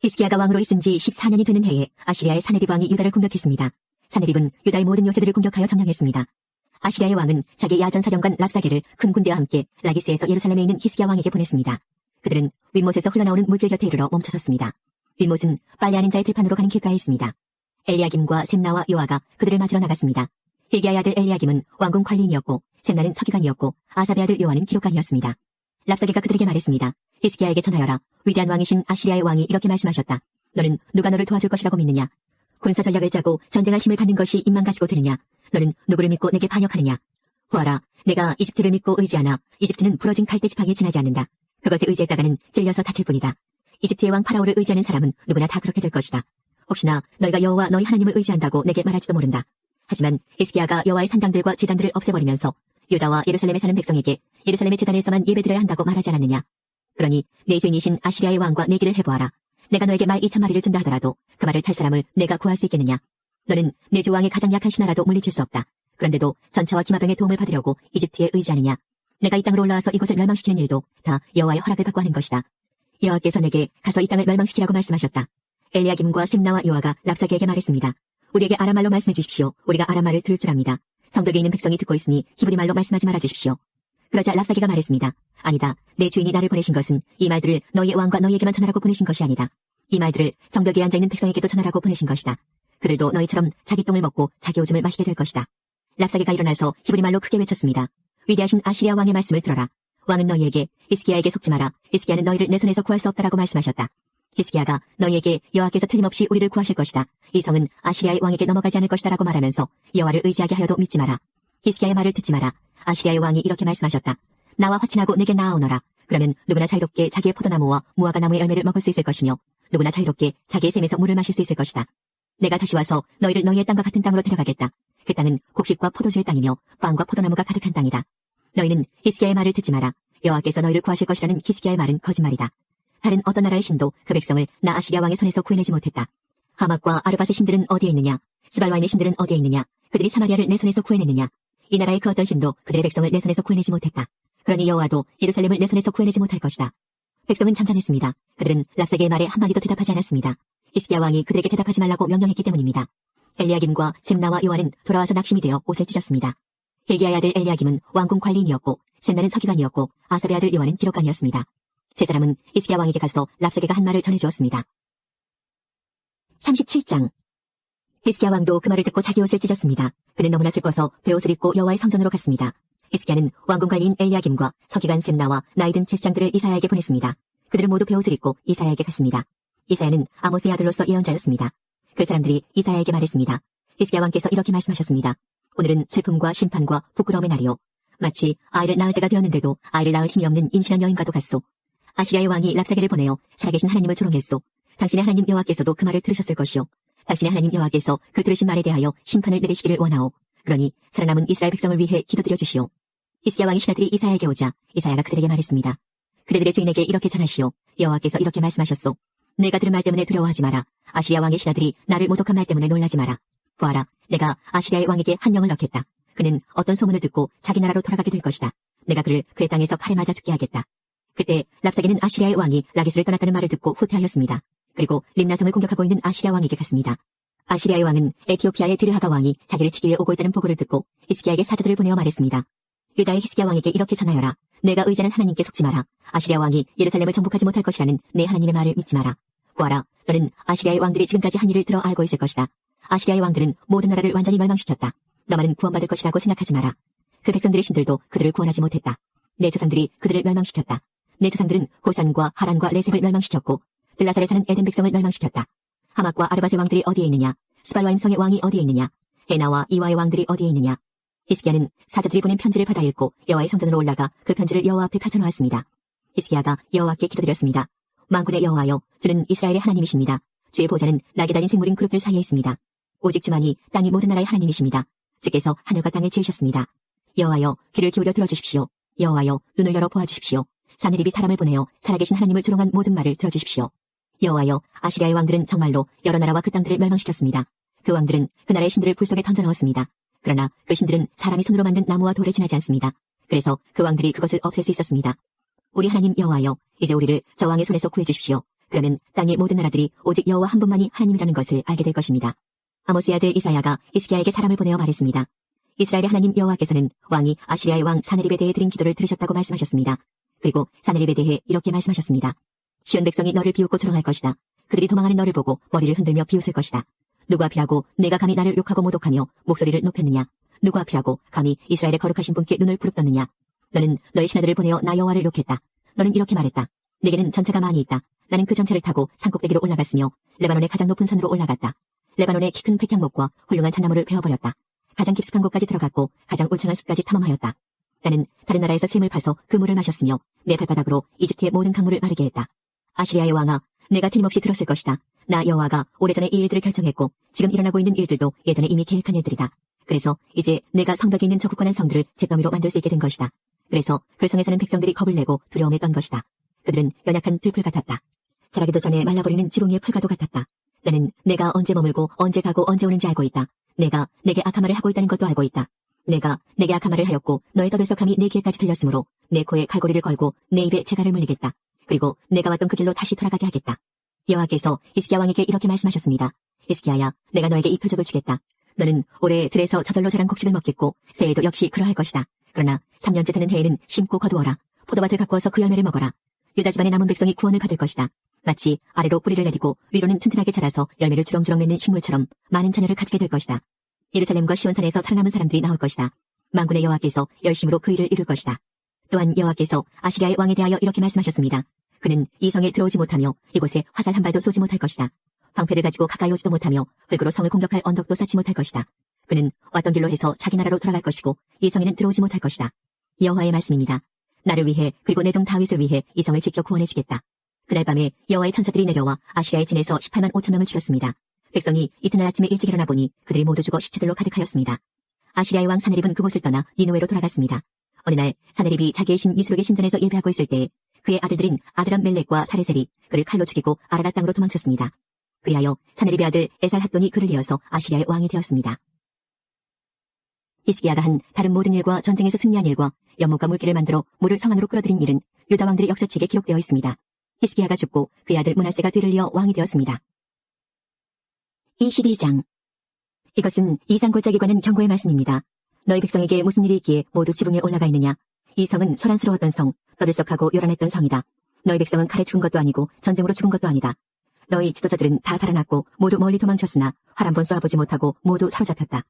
히스기야가 왕으로 있은 지 14년이 되는 해에 아시리아의 사네립 왕이 유다를 공격했습니다. 사네립은 유다의 모든 요새들을 공격하여 점령했습니다. 아시리아의 왕은 자기 야전사령관 랍사게를 큰 군대와 함께 라기스에서 예루살렘에 있는 히스기야 왕에게 보냈습니다. 그들은 윗못에서 흘러나오는 물길 곁에 이르러 멈춰섰습니다. 윗못은 빨래하는 자의 들판으로 가는 길가에 있습니다. 엘리야김과 셈나와 요아가 그들을 맞으러 나갔습니다. hil기야의 아들 엘리야김은 왕궁 관리인이었고 셈나는 서기관이었고 아삽의 아들 요아는 기록관이었습니다. 랍사게가 그들에게 말했습니다. 히스기야에게 전하여라. 위대한 왕이신 아시리아의 왕이 이렇게 말씀하셨다. 너는 누가 너를 도와줄 것이라고 믿느냐? 군사 전략을 짜고 전쟁할 힘을 갖는 것이 입만 가지고 되느냐? 너는 누구를 믿고 내게 반역하느냐? 보아라, 내가 이집트를 믿고 의지하나 이집트는 부러진 갈대 지팡이에 지나지 않는다. 그것에 의지했다가는 찔려서 다칠 뿐이다. 이집트의 왕 파라오를 의지하는 사람은 누구나 다 그렇게 될 것이다. 혹시나 너희가 여호와 너희 하나님을 의지한다고 내게 말할지도 모른다. 하지만 히스기야가 여호와의 산당들과 제단들을 없애버리면서 유다와 예루살렘에 사는 백성에게 예루살렘의 제단에서만 예배드려야 한다고 말하지 않았느냐? 그러니 내 주인이신 아시리아의 왕과 내기를 해보아라. 내가 너에게 말 2,000마리를 준다 하더라도 그 말을 탈 사람을 내가 구할 수 있겠느냐? 너는 내 주 왕의 가장 약한 신하라도 물리칠 수 없다. 그런데도 전차와 기마병의 도움을 받으려고 이집트에 의지하느냐? 내가 이 땅으로 올라와서 이곳을 멸망시키는 일도 다 여호와의 허락을 받고 하는 것이다. 여호와께서 내게 가서 이 땅을 멸망시키라고 말씀하셨다. 엘리야김과 셈나와 요아가 랍사게에게 말했습니다. 우리에게 아람말로 말씀해 주십시오. 우리가 아람말을 들을 줄 압니다. 성벽에 있는 백성이 듣고 있으니 히브리 말로 말씀하지 말아 주십시오. 그러자 랍사게가 말했습니다. 아니다. 내 주인이 나를 보내신 것은 이 말들을 너희의 왕과 너희에게만 전하라고 보내신 것이 아니다. 이 말들을 성벽에 앉아있는 백성에게도 전하라고 보내신 것이다. 그들도 너희처럼 자기 똥을 먹고 자기 오줌을 마시게 될 것이다. 랍사게가 일어나서 히브리 말로 크게 외쳤습니다. 위대하신 아시리아 왕의 말씀을 들어라. 왕은 너희에게 히스기야에게 속지 마라. 히스기야는 너희를 내 손에서 구할 수 없다라고 말씀하셨다. 히스기야가 너희에게 여호와께서 틀림없이 우리를 구하실 것이다. 이 성은 아시리아의 왕에게 넘어가지 않을 것이다라고 말하면서 여호와를 의지하게 하여도 믿지 마라. 히스기야의 말을 듣지 마라. 아시리아의 왕이 이렇게 말씀하셨다. 나와 화친하고 내게 나아오너라. 그러면 누구나 자유롭게 자기의 포도나무와 무화과 나무의 열매를 먹을 수 있을 것이며 누구나 자유롭게 자기의 샘에서 물을 마실 수 있을 것이다. 내가 다시 와서 너희를 너희의 땅과 같은 땅으로 데려가겠다. 그 땅은 곡식과 포도주의 땅이며 빵과 포도나무가 가득한 땅이다. 너희는 히스기야의 말을 듣지 마라. 여호와께서 너희를 구하실 것이라는 히스기야의 말은 거짓말이다. 다른 어떤 나라의 신도 그 백성을 나 아시리아 왕의 손에서 구해내지 못했다. 하맛과 아르밧의 신들은 어디에 있느냐? 스발와인의 신들은 어디에 있느냐? 그들이 사마리아를 내 손에서 구해냈느냐? 이 나라의 그 어떤 신도 그들의 백성을 내 손에서 구해내지 못했다. 그러니 여호와도 예루살렘을 내 손에서 구해내지 못할 것이다. 백성은 잠잠했습니다. 그들은 랍사게의 말에 한마디도 대답하지 않았습니다. 히스기야 왕이 그들에게 대답하지 말라고 명령했기 때문입니다. 엘리야김과 셈나와 요아는 돌아와서 낙심이 되어 옷을 찢었습니다. hil기야의 아들 엘리야김은 왕궁 관리인이었고 셈나는 서기관이었고 아삽의 아들 요아는 기록관이었습니다. 세 사람은 히스기야 왕에게 가서 랍사게가 한 말을 전해주었습니다. 37장 히스기야 왕도 그 말을 듣고 자기 옷을 찢었습니다. 그는 너무나 슬퍼서 베옷을 입고 여호와의 성전으로 갔습니다. 히스기야는 왕궁 관리인 엘리야김과 서기관 셈나와 나이든 제사장들을 이사야에게 보냈습니다. 그들은 모두 베옷을 입고 이사야에게 갔습니다. 이사야는 아모스의 아들로서 예언자였습니다. 그 사람들이 이사야에게 말했습니다. 히스기야 왕께서 이렇게 말씀하셨습니다. 오늘은 슬픔과 심판과 부끄러움의 날이요. 마치 아이를 낳을 때가 되었는데도 아이를 낳을 힘이 없는 임신한 여인과도 같소. 아시리아의 왕이 랍사게를 보내어 살아계신 하나님을 조롱했소. 당신의 하나님 여호와께서도 그 말을 들으셨을 것이요. 당신의 하나님 여호와께서 그 들으신 말에 대하여 심판을 내리시기를 원하오. 그러니 살아남은 이스라엘 백성을 위해 기도드려 주시오. 히스기야 왕의 신하들이 이사야에게 오자 이사야가 그들에게 말했습니다. 그대들의 주인에게 이렇게 전하시오. 여호와께서 이렇게 말씀하셨소. 내가 들은 말 때문에 두려워하지 마라. 아시리아 왕의 신하들이 나를 모독한 말 때문에 놀라지 마라. 보아라, 내가 아시리아의 왕에게 한 영을 넣겠다. 그는 어떤 소문을 듣고 자기 나라로 돌아가게 될 것이다. 내가 그를 그의 땅에서 칼에 맞아 죽게 하겠다. 그때 랍사게는 아시리아의 왕이 라기스를 떠났다는 말을 듣고 후퇴하였습니다. 그리고 림나성을 공격하고 있는 아시리아 왕에게 갔습니다. 아시리아의 왕은 에티오피아의 디르하가 왕이 자기를 치기 위해 오고 있다는 보고를 듣고 히스기야에게 사자들을 보내어 말했습니다. 유다의 히스기야 왕에게 이렇게 전하여라. 내가 의지하는 하나님께 속지 마라. 아시리아 왕이 예루살렘을 정복하지 못할 것이라는 내 하나님의 말을 믿지 마라. 보아라, 너는 아시리아의 왕들이 지금까지 한 일을 들어 알고 있을 것이다. 아시리아의 왕들은 모든 나라를 완전히 멸망시켰다. 너만은 구원받을 것이라고 생각하지 마라. 그 백성들의 신들도 그들을 구원하지 못했다. 내 조상들이 그들을 멸망시켰다. 내 조상들은 고산과 하란과 레셈을 멸망시켰고 들라살에 사는 에덴 백성을 멸망시켰다. 하맛과 아르밧의 왕들이 어디에 있느냐? 스발와임 성의 왕이 어디에 있느냐? 헤나와 이와의 왕들이 어디에 있느냐? 히스기야는 사자들이 보낸 편지를 받아 읽고 여호와의 성전으로 올라가 그 편지를 여호와 앞에 펼쳐놓았습니다. 히스기야가 여호와께 기도드렸습니다. 만군의 여호와여, 주는 이스라엘의 하나님이십니다. 주의 보좌는 날개 달린 생물인 그룹들 사이에 있습니다. 오직 주만이 땅이 모든 나라의 하나님이십니다. 주께서 하늘과 땅을 지으셨습니다. 여호와여, 귀를 기울여 들어주십시오. 여호와여, 눈을 열어 보아주십시오. 사느립이 사람을 보내어 살아계신 하나님을 조롱한 모든 말을 들어주십시오. 여호와여, 아시리아의 왕들은 정말로 여러 나라와 그 땅들을 멸망시켰습니다. 그 왕들은 그 나라의 신들을 불 속에 던져넣었습니다. 그러나 그 신들은 사람이 손으로 만든 나무와 돌에 지나지 않습니다. 그래서 그 왕들이 그것을 없앨 수 있었습니다. 우리 하나님 여호와여, 이제 우리를 저 왕의 손에서 구해주십시오. 그러면 땅의 모든 나라들이 오직 여호와 한 분만이 하나님이라는 것을 알게 될 것입니다. 아모스의 아들 이사야가 히스기야에게 사람을 보내어 말했습니다. 이스라엘의 하나님 여호와께서는 왕이 아시리아의 왕 사느립에 대해 드린 기도를 들으셨다고 말씀하셨습니다. 그리고 사느립에 대해 이렇게 말씀하셨습니다. 시온 백성이 너를 비웃고 조롱할 것이다. 그들이 도망하는 너를 보고 머리를 흔들며 비웃을 것이다. 누구 앞이라고 내가 감히 나를 욕하고 모독하며 목소리를 높였느냐? 누구 앞이라고 감히 이스라엘의 거룩하신 분께 눈을 부릅떴느냐? 너는 너의 신하들을 보내어 나 여호와를 욕했다. 너는 이렇게 말했다. 내게는 전차가 많이 있다. 나는 그 전차를 타고 산꼭대기로 올라갔으며 레바논의 가장 높은 산으로 올라갔다. 레바논의 키 큰 백향목과 훌륭한 잣나무를 베어버렸다. 가장 깊숙한 곳까지 들어갔고 가장 울창한 숲까지 탐험하였다. 나는 다른 나라에서 샘을 파서 그 물을 마셨으며 내 발바닥으로 이집트의 모든 강물을 마르게 했다. 아시리아의 왕아, 내가 틀림없이 들었을 것이다. 나 여호와가 오래전에 이 일들을 결정했고 지금 일어나고 있는 일들도 예전에 이미 계획한 일들이다. 그래서 이제 내가 성벽에 있는 저 굳건한 성들을 잿더미로 만들 수 있게 된 것이다. 그래서 그 성에 사는 백성들이 겁을 내고 두려움에 떤 것이다. 그들은 연약한 들풀 같았다. 자라기도 전에 말라버리는 지붕 위의 풀과도 같았다. 나는 내가 언제 머물고 언제 가고 언제 오는지 알고 있다. 내가 내게 악한 말을 하고 있다는 것도 알고 있다. 내가 내게 악한 말을 하였고 너의 떠들썩함이 내 귀에까지 들렸으므로 내 코에 갈고리를 걸고 내 입에 재갈을 물리겠다. 그리고 내가 왔던 그 길로 다시 돌아가게 하겠다. 여호와께서 히스기야 왕에게 이렇게 말씀하셨습니다. 히스기야야, 내가 너에게 이 표적을 주겠다. 너는 올해 들에서 저절로 자란 곡식을 먹겠고 새해에도 역시 그러할 것이다. 그러나 3년째 되는 해에는 심고 거두어라. 포도밭을 가꾸어서 그 열매를 먹어라. 유다 집안의 남은 백성이 구원을 받을 것이다. 마치 아래로 뿌리를 내리고 위로는 튼튼하게 자라서 열매를 주렁주렁 맺는 식물처럼 많은 자녀를 가지게 될 것이다. 예루살렘과 시온산에서 살아남은 사람들이 나올 것이다. 만군의 여호와께서 열심으로 그 일을 이룰 것이다. 또한 여호와께서 아시리아의 왕에 대하여 이렇게 말씀하셨습니다. 그는 이 성에 들어오지 못하며 이곳에 화살 한 발도 쏘지 못할 것이다. 방패를 가지고 가까이 오지도 못하며 흙으로 성을 공격할 언덕도 쌓지 못할 것이다. 그는 왔던 길로 해서 자기 나라로 돌아갈 것이고 이 성에는 들어오지 못할 것이다. 여호와의 말씀입니다. 나를 위해 그리고 내 종 다윗을 위해 이 성을 지켜 구원해 주겠다. 그날 밤에 여호와의 천사들이 내려와 아시리아의 진에서 18만 5천 명을 죽였습니다. 백성이 이튿날 아침에 일찍 일어나 보니 그들이 모두 죽어 시체들로 가득하였습니다. 아시리아의 왕 사네립은 그곳을 떠나 니느웨로 돌아갔습니다. 어느 날 사네립이 자기의 신 니스록의 신전에서 예배하고 있을 때 그의 아들들인 아드람 멜렉과 사레셀이 그를 칼로 죽이고 아라라 땅으로 도망쳤습니다. 그리하여 사네립의 아들 에살핫돈이 그를 이어서 아시리아의 왕이 되었습니다. 히스기야가 한 다른 모든 일과 전쟁에서 승리한 일과 연못과 물길을 만들어 물을 성 안으로 끌어들인 일은 유다 왕들의 역사책에 기록되어 있습니다. 히스기야가 죽고 그의 아들 므낫세가 뒤를 이어 왕이 되었습니다. 22장. 이것은 이상골짜기 관한 경고의 말씀입니다. 너희 백성에게 무슨 일이 있기에 모두 지붕에 올라가 있느냐? 이 성은 소란스러웠던 성, 떠들썩하고 요란했던 성이다. 너희 백성은 칼에 죽은 것도 아니고 전쟁으로 죽은 것도 아니다. 너희 지도자들은 다 달아났고 모두 멀리 도망쳤으나 활 한 번 쏘아보지 못하고 모두 사로잡혔다.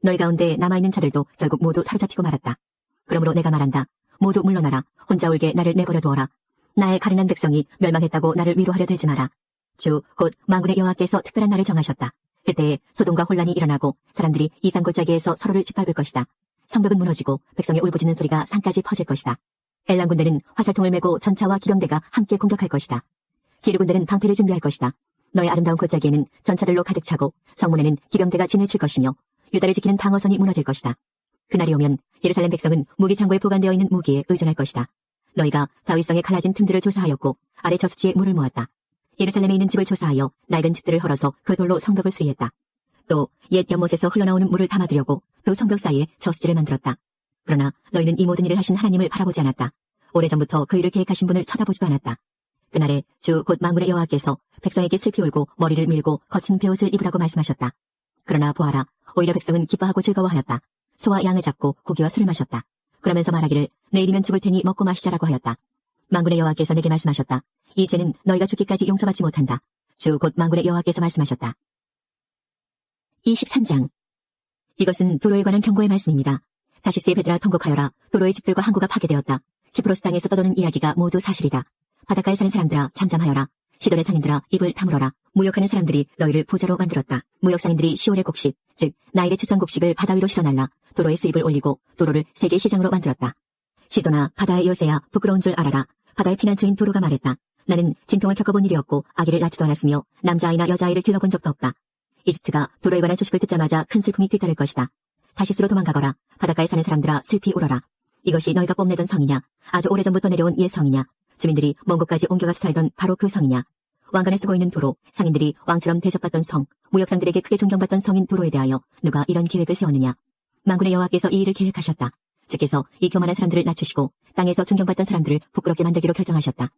너희 가운데 남아있는 자들도 결국 모두 사로잡히고 말았다. 그러므로 내가 말한다. 모두 물러나라. 혼자 울게 나를 내버려 두어라. 나의 가련한 백성이 멸망했다고 나를 위로하려 들지 마라. 주 곧 만군의 여호와께서 특별한 날을 정하셨다. 그때에 소동과 혼란이 일어나고 사람들이 이 산골짜기에서 서로를 짓밟을 것이다. 성벽은 무너지고 백성의 울부짖는 소리가 산까지 퍼질 것이다. 엘람 군대는 화살통을 메고 전차와 기병대가 함께 공격할 것이다. 기르 군대는 방패를 준비할 것이다. 너의 아름다운 골짜기에는 전차들로 가득 차고 성문에는 기병대가 진을 칠 것이며 유다를 지키는 방어선이 무너질 것이다. 그날이 오면 예루살렘 백성은 무기 창고에 보관되어 있는 무기에 의존할 것이다. 너희가 다윗성에 갈라진 틈들을 조사하였고 아래 저수지에 물을 모았다. 예루살렘에 있는 집을 조사하여 낡은 집들을 헐어서 그 돌로 성벽을 수리했다. 또 옛 연못에서 흘러나오는 물을 담아두려고 그 성벽 사이에 저수지를 만들었다. 그러나 너희는 이 모든 일을 하신 하나님을 바라보지 않았다. 오래전부터 그 일을 계획하신 분을 쳐다보지도 않았다. 그날에 주 곧 만군의 여호와께서 백성에게 슬피 울고 머리를 밀고 거친 베옷을 입으라고 말씀하셨다. 그러나 보아라, 오히려 백성은 기뻐하고 즐거워하였다. 소와 양을 잡고 고기와 술을 마셨다. 그러면서 말하기를 내일이면 죽을 테니 먹고 마시자라고 하였다. 만군의 여호와께서 내게 말씀하셨다. 이 죄는 너희가 죽기까지 용서받지 못한다. 주 곧 만군의 여호와께서 말씀하셨다. 23장. 이것은 도로에 관한 경고의 말씀입니다. 다시스의 베드라 통곡하여라. 도로의 집들과 항구가 파괴되었다. 키프로스 땅에서 떠도는 이야기가 모두 사실이다. 바닷가에 사는 사람들아 잠잠하여라. 시돈의 상인들아 입을 다물어라. 무역하는 사람들이 너희를 부자로 만들었다. 무역상인들이 시올의 곡식, 즉 나일의 추성 곡식을 바다 위로 실어날라 도로의 수입을 올리고 도로를 세계 시장으로 만들었다. 시돈아, 바다의 요새야, 부끄러운 줄 알아라. 바다의 피난처인 도로가 말했다. 나는 진통을 겪어본 일이 없고 아기를 낳지도 않았으며 남자아이나 여자아이를 길러본 적도 없다. 이집트가 도로에 관한 소식을 듣자마자 큰 슬픔이 뒤따를 것이다. 다시스로 도망가거라. 바닷가에 사는 사람들아 슬피 울어라. 이것이 너희가 뽐내던 성이냐? 아주 오래전부터 내려온 옛 성이냐? 주민들이 먼 곳까지 옮겨가서 살던 바로 그 성이냐? 왕관을 쓰고 있는 도로, 상인들이 왕처럼 대접받던 성, 무역상들에게 크게 존경받던 성인 도로에 대하여 누가 이런 계획을 세웠느냐? 만군의 여호와께서 이 일을 계획하셨다. 주께서 이 교만한 사람들을 낮추시고 땅에서 존경받던 사람들을 부끄럽게 만들기로 결정하셨다.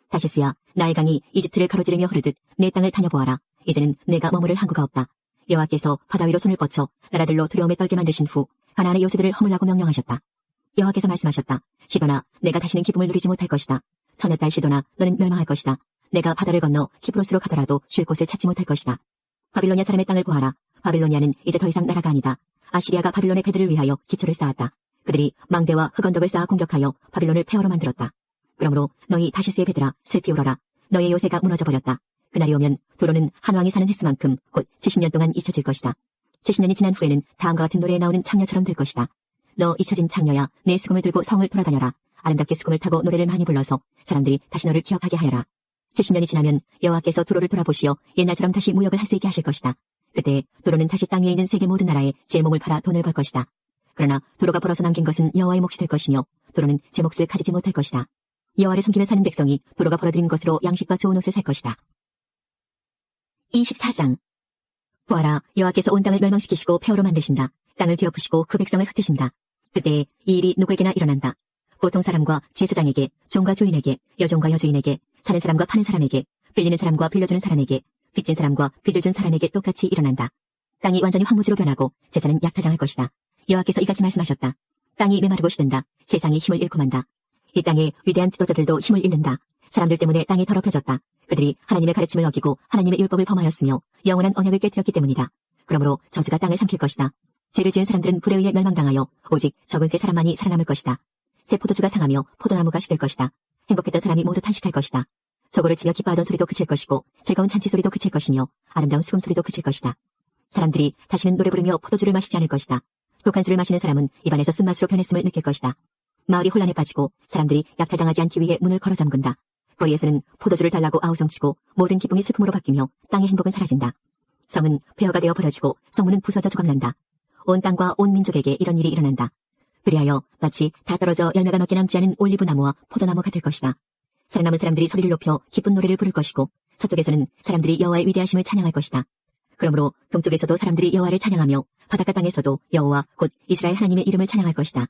다시스야, 나일 강이 이집트를 가로지르며 흐르듯 내 땅을 다녀보아라. 이제는 내가 머무를 항구가 없다. 여호와께서 바다 위로 손을 뻗쳐 나라들로 두려움에 떨게 만드신 후 가나안의 요새들을 허물라고 명령하셨다. 여호와께서 말씀하셨다. 시돈아, 내가 다시는 기쁨을 누리지 못할 것이다. 처녀딸 시돈아, 너는 멸망할 것이다. 내가 바다를 건너 키프로스로 가더라도 쉴 곳을 찾지 못할 것이다. 바빌로니아 사람의 땅을 보아라. 바빌로니아는 이제 더 이상 나라가 아니다. 아시리아가 바빌론의 배들을 위하여 기초를 쌓았다. 그들이 망대와 흑언덕을 쌓아 공격하여 바빌론을 폐허로 만들었다. 그러므로 너희 다시스의 배들아 슬피 울어라. 너의 요새가 무너져버렸다. 그날이 오면 도로는 한 왕이 사는 횟수만큼 곧 70년 동안 잊혀질 것이다. 70년이 지난 후에는 다음과 같은 노래에 나오는 창녀처럼 될 것이다. 너 잊혀진 창녀야, 내 수금을 들고 성을 돌아다녀라. 아름답게 수금을 타고 노래를 많이 불러서 사람들이 다시 너를 기억하게 하여라. 70년이 지나면 여호와께서 도로를 돌아보시어 옛날처럼 다시 무역을 할 수 있게 하실 것이다. 그때 도로는 다시 땅 위에 있는 세계 모든 나라에 제 몸을 팔아 돈을 벌 것이다. 그러나 도로가 벌어서 남긴 것은 여호와의 몫이 될 것이며 도로는 제 몫을 가지지 못할 것이다. 여호와를 섬기며 사는 백성이 도로가 벌어들인 것으로 양식과 좋은 옷을 살 것이다. 24장. 보아라, 여호와께서 온 땅을 멸망시키시고 폐허로 만드신다. 땅을 뒤엎으시고 그 백성을 흩으신다. 그때 이 일이 누구에게나 일어난다. 보통 사람과 제사장에게, 종과 주인에게, 여종과 여주인에게, 사는 사람과 파는 사람에게, 빌리는 사람과 빌려주는 사람에게, 빚진 사람과 빚을 준 사람에게 똑같이 일어난다. 땅이 완전히 황무지로 변하고 제사는 약탈당할 것이다. 여호와께서 이같이 말씀하셨다. 땅이 메마르고 시든다. 세상이 힘을 잃고 만다. 이 땅에 위대한 지도자들도 힘을 잃는다. 사람들 때문에 땅이 더럽혀졌다. 그들이 하나님의 가르침을 어기고 하나님의 율법을 범하였으며 영원한 언약을 깨뜨렸기 때문이다. 그러므로 저주가 땅을 삼킬 것이다. 죄를 지은 사람들은 불에 의해 멸망당하여 오직 적은 수의 사람만이 살아남을 것이다. 새 포도주가 상하며 포도나무가 시들 것이다. 행복했던 사람이 모두 탄식할 것이다. 소고를 치며 기뻐하던 소리도 그칠 것이고 즐거운 잔치 소리도 그칠 것이며 아름다운 수금 소리도 그칠 것이다. 사람들이 다시는 노래 부르며 포도주를 마시지 않을 것이다. 독한 술을 마시는 사람은 입안에서 쓴맛으로 변했음을 느낄 것이다. 마을이 혼란에 빠지고 사람들이 약탈당하지 않기 위해 문을 걸어 잠근다. 거리에서는 포도주를 달라고 아우성치고 모든 기쁨이 슬픔으로 바뀌며 땅의 행복은 사라진다. 성은 폐허가 되어 버려지고 성문은 부서져 조각난다. 온 땅과 온 민족에게 이런 일이 일어난다. 그리하여 마치 다 떨어져 열매가 몇 개 남지 않은 올리브 나무와 포도나무가 될 것이다. 살아남은 사람들이 소리를 높여 기쁜 노래를 부를 것이고 서쪽에서는 사람들이 여호와의 위대하심을 찬양할 것이다. 그러므로 동쪽에서도 사람들이 여호와를 찬양하며 바닷가 땅에서도 여호와 곧 이스라엘 하나님의 이름을 찬양할 것이다.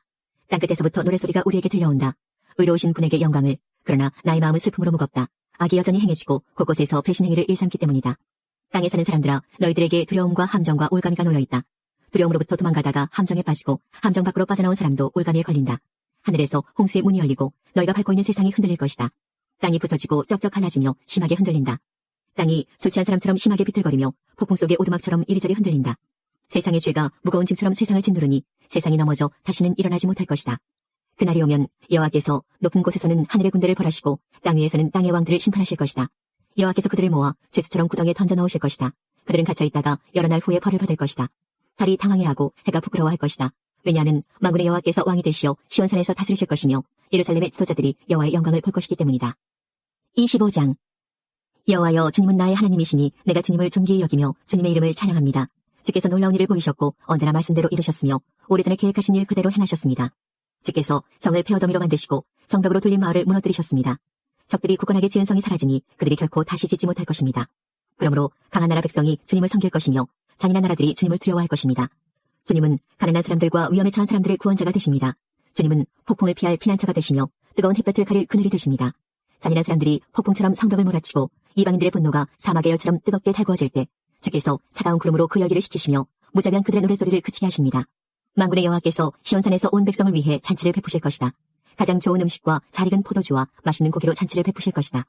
땅끝에서부터 노래소리가 우리에게 들려온다. 의로우신 분에게 영광을. 그러나 나의 마음은 슬픔으로 무겁다. 악이 여전히 행해지고 곳곳에서 배신행위를 일삼기 때문이다. 땅에 사는 사람들아, 너희들에게 두려움과 함정과 올가미가 놓여있다. 두려움으로부터 도망가다가 함정에 빠지고 함정 밖으로 빠져나온 사람도 올가미에 걸린다. 하늘에서 홍수의 문이 열리고 너희가 밟고 있는 세상이 흔들릴 것이다. 땅이 부서지고 쩍쩍 갈라지며 심하게 흔들린다. 땅이 술 취한 사람처럼 심하게 비틀거리며 폭풍 속의 오두막처럼 이리저리 흔들린다. 세상의 죄가 무거운 짐처럼 세상을 짓누르니 세상이 넘어져 다시는 일어나지 못할 것이다. 그날이 오면 여호와께서 높은 곳에서는 하늘의 군대를 벌하시고 땅 위에서는 땅의 왕들을 심판하실 것이다. 여호와께서 그들을 모아 죄수처럼 구덩이에 던져 넣으실 것이다. 그들은 갇혀 있다가 여러 날 후에 벌을 받을 것이다. 달이 당황해하고 해가 부끄러워할 것이다. 왜냐하면 만군의 여호와께서 왕이 되시어 시온산에서 다스리실 것이며 예루살렘의 지도자들이 여호와의 영광을 볼 것이기 때문이다. 25장. 여호와여, 주님은 나의 하나님이시니 내가 주님을 존귀히 여기며 주님의 이름을 찬양합니다. 주께서 놀라운 일을 보이셨고 언제나 말씀대로 이루셨으며 오래전에 계획하신 일 그대로 행하셨습니다. 주께서 성을 폐허더미로 만드시고 성벽으로 돌린 마을을 무너뜨리셨습니다. 적들이 굳건하게 지은 성이 사라지니 그들이 결코 다시 짓지 못할 것입니다. 그러므로 강한 나라 백성이 주님을 섬길 것이며 잔인한 나라들이 주님을 두려워할 것입니다. 주님은 가난한 사람들과 위험에 처한 사람들의 구원자가 되십니다. 주님은 폭풍을 피할 피난처가 되시며 뜨거운 햇볕을 가릴 그늘이 되십니다. 잔인한 사람들이 폭풍처럼 성벽을 몰아치고 이방인들의 분노가 사막의 열처럼 뜨겁게 달구어질 때 주께서 차가운 구름으로 그 열기를 식히시며 무자비한 그들의 노랫소리를 그치게 하십니다. 만군의 여호와께서 시온산에서 온 백성을 위해 잔치를 베푸실 것이다. 가장 좋은 음식과 잘 익은 포도주와 맛있는 고기로 잔치를 베푸실 것이다.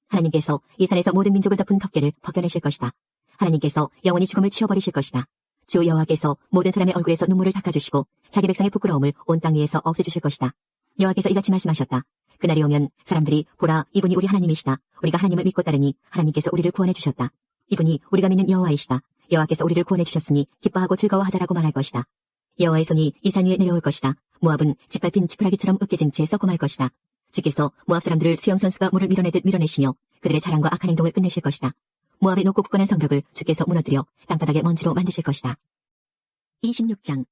하나님께서 이 산에서 모든 민족을 덮은 덮개를 벗겨내실 것이다. 하나님께서 영원히 죽음을 치워버리실 것이다. 주 여호와께서 모든 사람의 얼굴에서 눈물을 닦아주시고 자기 백성의 부끄러움을 온 땅 위에서 없애주실 것이다. 여호와께서 이같이 말씀하셨다. 그날이 오면 사람들이 보라, 이분이 우리 하나님이시다. 우리가 하나님을 믿고 따르니 하나님께서 우리를 구원해 주셨다. 이분이 우리가 믿는 여호와이시다. 여호와께서 우리를 구원해 주셨으니 기뻐하고 즐거워하자라고 말할 것이다. 여호와의 손이 이 산 위에 내려올 것이다. 모압은 짓밟힌 지푸라기처럼 으깨진 채 썩고 말 것이다. 주께서 모압 사람들을 수영선수가 물을 밀어내듯 밀어내시며 그들의 자랑과 악한 행동을 끝내실 것이다. 모압의 높고 굳건한 성벽을 주께서 무너뜨려 땅바닥에 먼지로 만드실 것이다. 26장.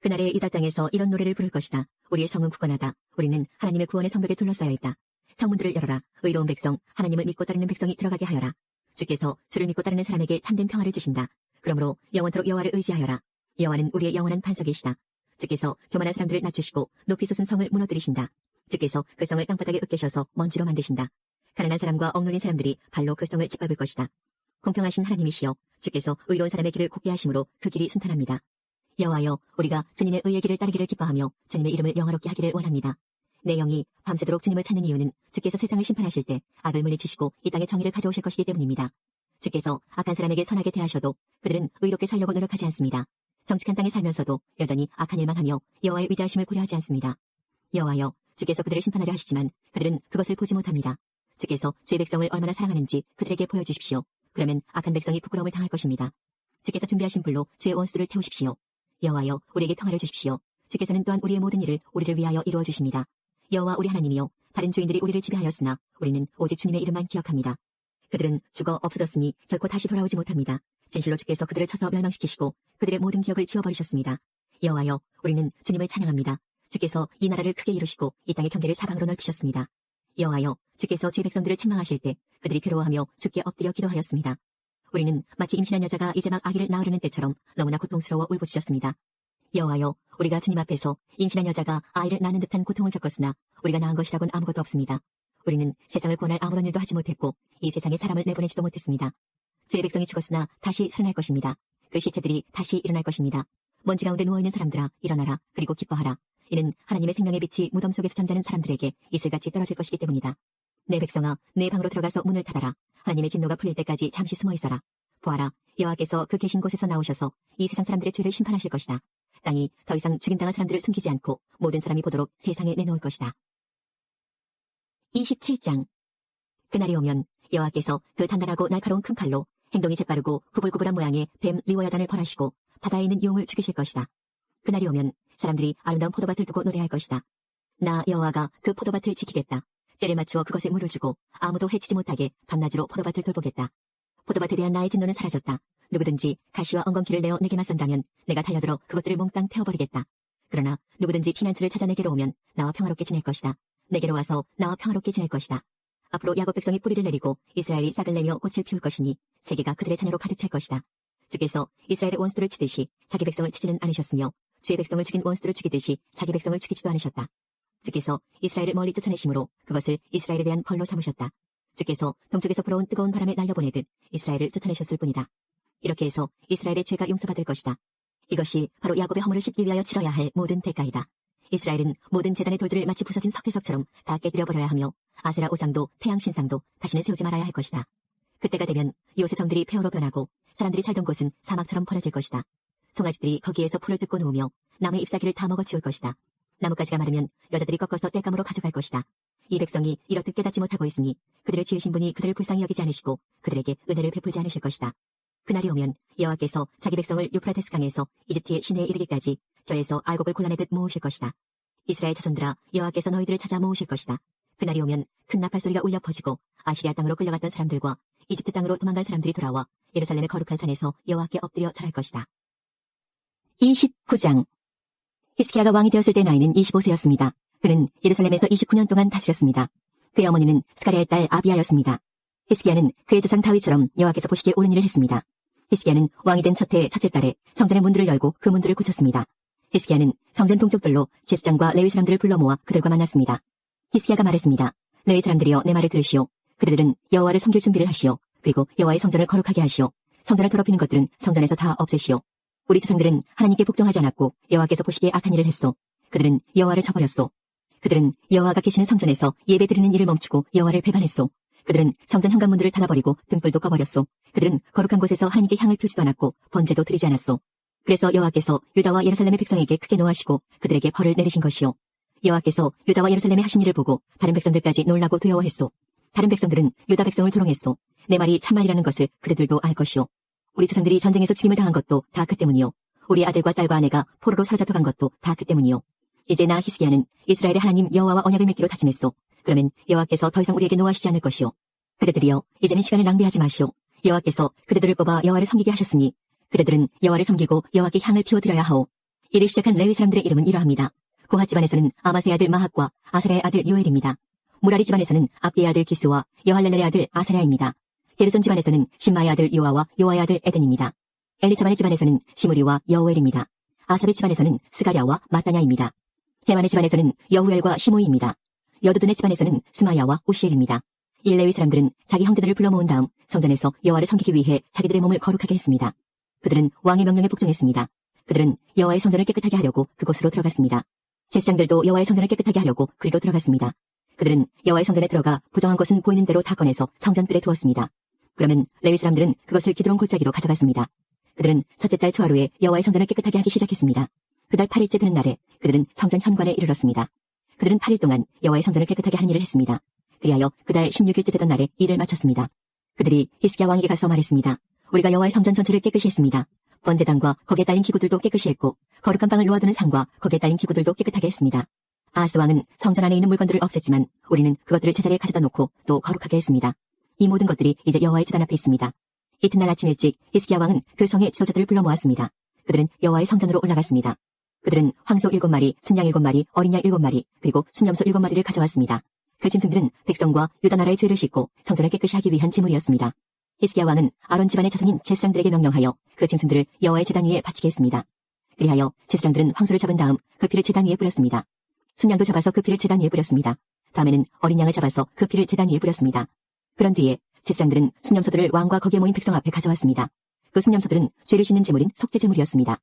그날에 유다 땅에서 이런 노래를 부를 것이다. 우리의 성은 굳건하다. 우리는 하나님의 구원의 성벽에 둘러싸여 있다. 성문들을 열어라. 의로운 백성, 하나님을 믿고 따르는 백성이 들어가게 하여라. 주께서 주를 믿고 따르는 사람에게 참된 평화를 주신다. 그러므로 영원토록 여호와를 의지하여라. 여호와는 우리의 영원한 반석이시다. 주께서 교만한 사람들을 낮추시고 높이 솟은 성을 무너뜨리신다. 주께서 그 성을 땅바닥에 으깨셔서 먼지로 만드신다. 가난한 사람과 억눌린 사람들이 발로 그 성을 짓밟을 것이다. 공평하신 하나님이시여, 주께서 의로운 사람의 길을 곱게 하심으로 그 길이 순탄합니다. 여호와여, 우리가 주님의 의의 길을 따르기를 기뻐하며 주님의 이름을 영화롭게 하기를 원합니다. 내 영이 밤새도록 주님을 찾는 이유는 주께서 세상을 심판하실 때 악을 물리치시고 이 땅에 정의를 가져오실 것이기 때문입니다. 주께서 악한 사람에게 선하게 대하셔도 그들은 의롭게 살려고 노력하지 않습니다. 정직한 땅에 살면서도 여전히 악한 일만 하며 여호와의 위대하심을 고려하지 않습니다. 여호와여, 주께서 그들을 심판하려 하시지만 그들은 그것을 보지 못합니다. 주께서 주의 백성을 얼마나 사랑하는지 그들에게 보여주십시오. 그러면 악한 백성이 부끄러움을 당할 것입니다. 주께서 준비하신 불로 주의 원수를 태우십시오. 여호와여, 우리에게 평화를 주십시오. 주께서는 또한 우리의 모든 일을 우리를 위하여 이루어 주십니다. 여호와 우리 하나님이여, 다른 주인들이 우리를 지배하였으나 우리는 오직 주님의 이름만 기억합니다. 그들은 죽어 없어졌으니 결코 다시 돌아오지 못합니다. 진실로 주께서 그들을 쳐서 멸망시키시고 그들의 모든 기억을 지워버리셨습니다. 여호와여, 우리는 주님을 찬양합니다. 주께서 이 나라를 크게 이루시고 이 땅의 경계를 사방으로 넓히셨습니다. 여호와여, 주께서 주의 백성들을 책망하실 때 그들이 괴로워하며 주께 엎드려 기도하였습니다. 우리는 마치 임신한 여자가 이제 막 아기를 낳으려는 때처럼 너무나 고통스러워 울부짖었습니다. 여호와여, 우리가 주님 앞에서 임신한 여자가 아이를 낳는 듯한 고통을 겪었으나 우리가 낳은 것이라고는 아무것도 없습니다. 우리는 세상을 구원할 아무런 일도 하지 못했고 이 세상에 사람을 내보내지도 못했습니다. 주의 백성이 죽었으나 다시 살아날 것입니다. 그 시체들이 다시 일어날 것입니다. 먼지 가운데 누워있는 사람들아, 일어나라. 그리고 기뻐하라. 이는 하나님의 생명의 빛이 무덤 속에서 잠자는 사람들에게 이슬같이 떨어질 것이기 때문이다. 내 백성아, 내 방으로 들어가서 문을 닫아라. 하나님의 진노가 풀릴 때까지 잠시 숨어 있어라. 보아라, 여호와께서 그 계신 곳에서 나오셔서 이 세상 사람들의 죄를 심판하실 것이다. 땅이 더 이상 죽임당한 사람들을 숨기지 않고 모든 사람이 보도록 세상에 내놓을 것이다. 27장. 그날이 오면 여호와께서 그 단단하고 날카로운 큰 칼로 행동이 재빠르고 구불구불한 모양의 뱀 리워야단을 벌하시고 바다에 있는 용을 죽이실 것이다. 그날이 오면 사람들이 아름다운 포도밭을 두고 노래할 것이다. 나 여호와가 그 포도밭을 지키겠다. 때를 맞추어 그것에 물을 주고 아무도 해치지 못하게 밤낮으로 포도밭을 돌보겠다. 포도밭에 대한 나의 진노는 사라졌다. 누구든지 가시와 엉겅퀴를 내어 내게 맞선다면 내가 달려들어 그것들을 몽땅 태워버리겠다. 그러나 누구든지 피난처를 찾아 내게로 오면 나와 평화롭게 지낼 것이다. 내게로 와서 나와 평화롭게 지낼 것이다. 앞으로 야곱 백성이 뿌리를 내리고 이스라엘이 싹을 내며 꽃을 피울 것이니 세계가 그들의 자녀로 가득 찰 것이다. 주께서 이스라엘의 원수들을 치듯이 자기 백성을 치지는 않으셨으며 주의 백성을 죽인 원수들을 죽이듯이 자기 백성을 죽이지도 않으셨다. 주께서 이스라엘을 멀리 쫓아내심으로 그것을 이스라엘에 대한 벌로 삼으셨다. 주께서 동쪽에서 불어온 뜨거운 바람에 날려보내듯 이스라엘을 쫓아내셨을 뿐이다. 이렇게 해서 이스라엘의 죄가 용서받을 것이다. 이것이 바로 야곱의 허물을 씻기 위하여 치러야 할 모든 대가이다. 이스라엘은 모든 제단의 돌들을 마치 부서진 석회석처럼 다 깨뜨려 버려야 하며 아세라 우상도 태양 신상도 다시는 세우지 말아야 할 것이다. 그때가 되면 요새 성들이 폐허로 변하고 사람들이 살던 곳은 사막처럼 버려질 것이다. 송아지들이 거기에서 풀을 뜯고 누우며 나무의 잎사귀를 다 먹어치울 것이다. 나뭇가지가 마르면 여자들이 꺾어서 땔감으로 가져갈 것이다. 이 백성이 이렇듯 깨닫지 못하고 있으니 그들을 지으신 분이 그들을 불쌍히 여기지 않으시고 그들에게 은혜를 베풀지 않으실 것이다. 그날이 오면 여호와께서 자기 백성을 유프라테스 강에서 이집트의 시내에 이르기까지 겨에서 알곡을 골라내듯 모으실 것이다. 이스라엘 자손들아, 여호와께서 너희들을 찾아 모으실 것이다. 그날이 오면 큰 나팔 소리가 울려 퍼지고 아시리아 땅으로 끌려갔던 사람들과 이집트 땅으로 도망간 사람들이 돌아와 예루살렘의 거룩한 산에서 여호와께 엎드려 절할 것이다. 29장. 히스기야가 왕이 되었을 때 나이는 25세였습니다. 그는 예루살렘에서 29년 동안 다스렸습니다. 그의 어머니는 스가랴의 딸 아비야였습니다. 히스기야는 그의 조상 다윗처럼 여호와께서 보시기에 옳은 일을 했습니다. 히스기야는 왕이 된 첫해 첫째 달에 성전의 문들을 열고 그 문들을 고쳤습니다. 히스기야는 성전 동쪽들로 제사장과 레위 사람들을 불러 모아 그들과 만났습니다. 히스기야가 말했습니다. 레위 사람들이여, 내 말을 들으시오. 그들은 여호와를 섬길 준비를 하시오. 그리고 여호와의 성전을 거룩하게 하시오. 성전을 더럽히는 것들은 성전에서 다 없애시오. 우리 조상들은 하나님께 복종하지 않았고 여호와께서 보시기에 악한 일을 했소. 그들은 여호와를 저버렸소. 그들은 여호와가 계시는 성전에서 예배 드리는 일을 멈추고 여호와를 배반했소. 그들은 성전 현관문들을 닫아버리고 등불도 꺼버렸소. 그들은 거룩한 곳에서 하나님께 향을 피우지도 않았고 번제도 드리지 않았소. 그래서 여호와께서 유다와 예루살렘의 백성에게 크게 노하시고 그들에게 벌을 내리신 것이요. 여호와께서 유다와 예루살렘에 하신 일을 보고 다른 백성들까지 놀라고 두려워했소. 다른 백성들은 유다 백성을 조롱했소. 내 말이 참말이라는 것을 그들도 알 것이요. 우리 조상들이 전쟁에서 죽임을 당한 것도 다 그 때문이요. 우리 아들과 딸과 아내가 포로로 사로잡혀간 것도 다 그 때문이요. 이제 나 히스기야는 이스라엘의 하나님 여호와와 언약을 맺기로 다짐했소. 그러면 여호와께서 더 이상 우리에게 노하시지 않을 것이요. 그대들이여, 이제는 시간을 낭비하지 마시오. 여호와께서 그대들을 뽑아 여호와를 섬기게 하셨으니 그대들은 여호와를 섬기고 여호와께 향을 피워드려야 하오. 이를 시작한 레위 사람들의 이름은 이러합니다. 고핫 집안에서는 아마스의 아들 마핫과 아사랴의 아들 요엘입니다. 무라리 집안에서는 압디의 아들 기스와 여할렐렐의 아들 아사랴입니다. 게르손 집안에서는 심마의 아들 요아와 요아의 아들 에덴입니다. 엘리사반의 집안에서는 시므리와 여우엘입니다. 아삽의 집안에서는 스가랴와 마따냐입니다. 헤만의 집안에서는 여후엘과 시므이입니다. 여두둔의 집안에서는 스마야와 오시엘입니다. 이 레위 사람들은 자기 형제들을 불러 모은 다음 성전에서 여호와를 섬기기 위해 자기들의 몸을 거룩하게 했습니다. 그들은 왕의 명령에 복종했습니다. 그들은 여호와의 성전을 깨끗하게 하려고 그곳으로 들어갔습니다. 제사장들도 여호와의 성전을 깨끗하게 하려고 그리로 들어갔습니다. 그들은 여호와의 성전에 들어가 부정한 것은 보이는 대로 다 꺼내서 성전뜰에 두었습니다. 그러면 레위 사람들은 그것을 기드론 골짜기로 가져갔습니다. 그들은 첫째 달 초하루에 여호와의 성전을 깨끗하게 하기 시작했습니다. 그달 8일째 되는 날에 그들은 성전 현관에 이르렀습니다. 그들은 8일 동안 여호와의 성전을 깨끗하게 하는 일을 했습니다. 그리하여 그달 16일째 되던 날에 일을 마쳤습니다. 그들이 히스기야 왕에게 가서 말했습니다. 우리가 여호와의 성전 전체를 깨끗이 했습니다. 번제단과 거기에 딸린 기구들도 깨끗이 했고 거룩한 빵을 놓아두는 상과 거기에 딸린 기구들도 깨끗하게 했습니다. 아하스 왕은 성전 안에 있는 물건들을 없앴지만 우리는 그것들을 제자리에 가져다 놓고 또 거룩하게 했습니다. 이 모든 것들이 이제 여호와의 제단 앞에 있습니다. 이튿날 아침 일찍 히스기야 왕은 그 성의 지도자들을 불러 모았습니다. 그들은 여호와의 성전으로 올라갔습니다. 그들은 황소 7마리, 순양 7마리, 어린 양 7마리, 그리고 순염소 7마리를 가져왔습니다. 그 짐승들은 백성과 유다 나라의 죄를 씻고 성전을 깨끗이 하기 위한 제물이었습니다. 히스기야 왕은 아론 집안의 자손인 제사장들에게 명령하여 그 짐승들을 여호와의 제단 위에 바치게 했습니다. 그리하여 제사장들은 황소를 잡은 다음 그 피를 제단 위에 뿌렸습니다. 순양도 잡아서 그 피를 제단 위에 뿌렸습니다. 다음에는 어린 양을 잡아서 그 피를 제단 위에 뿌렸습니다. 그런 뒤에 제사장들은 순염소들을 왕과 거기에 모인 백성 앞에 가져왔습니다. 그 순염소들은 죄를 씻는 제물인 속죄 제물이었습니다.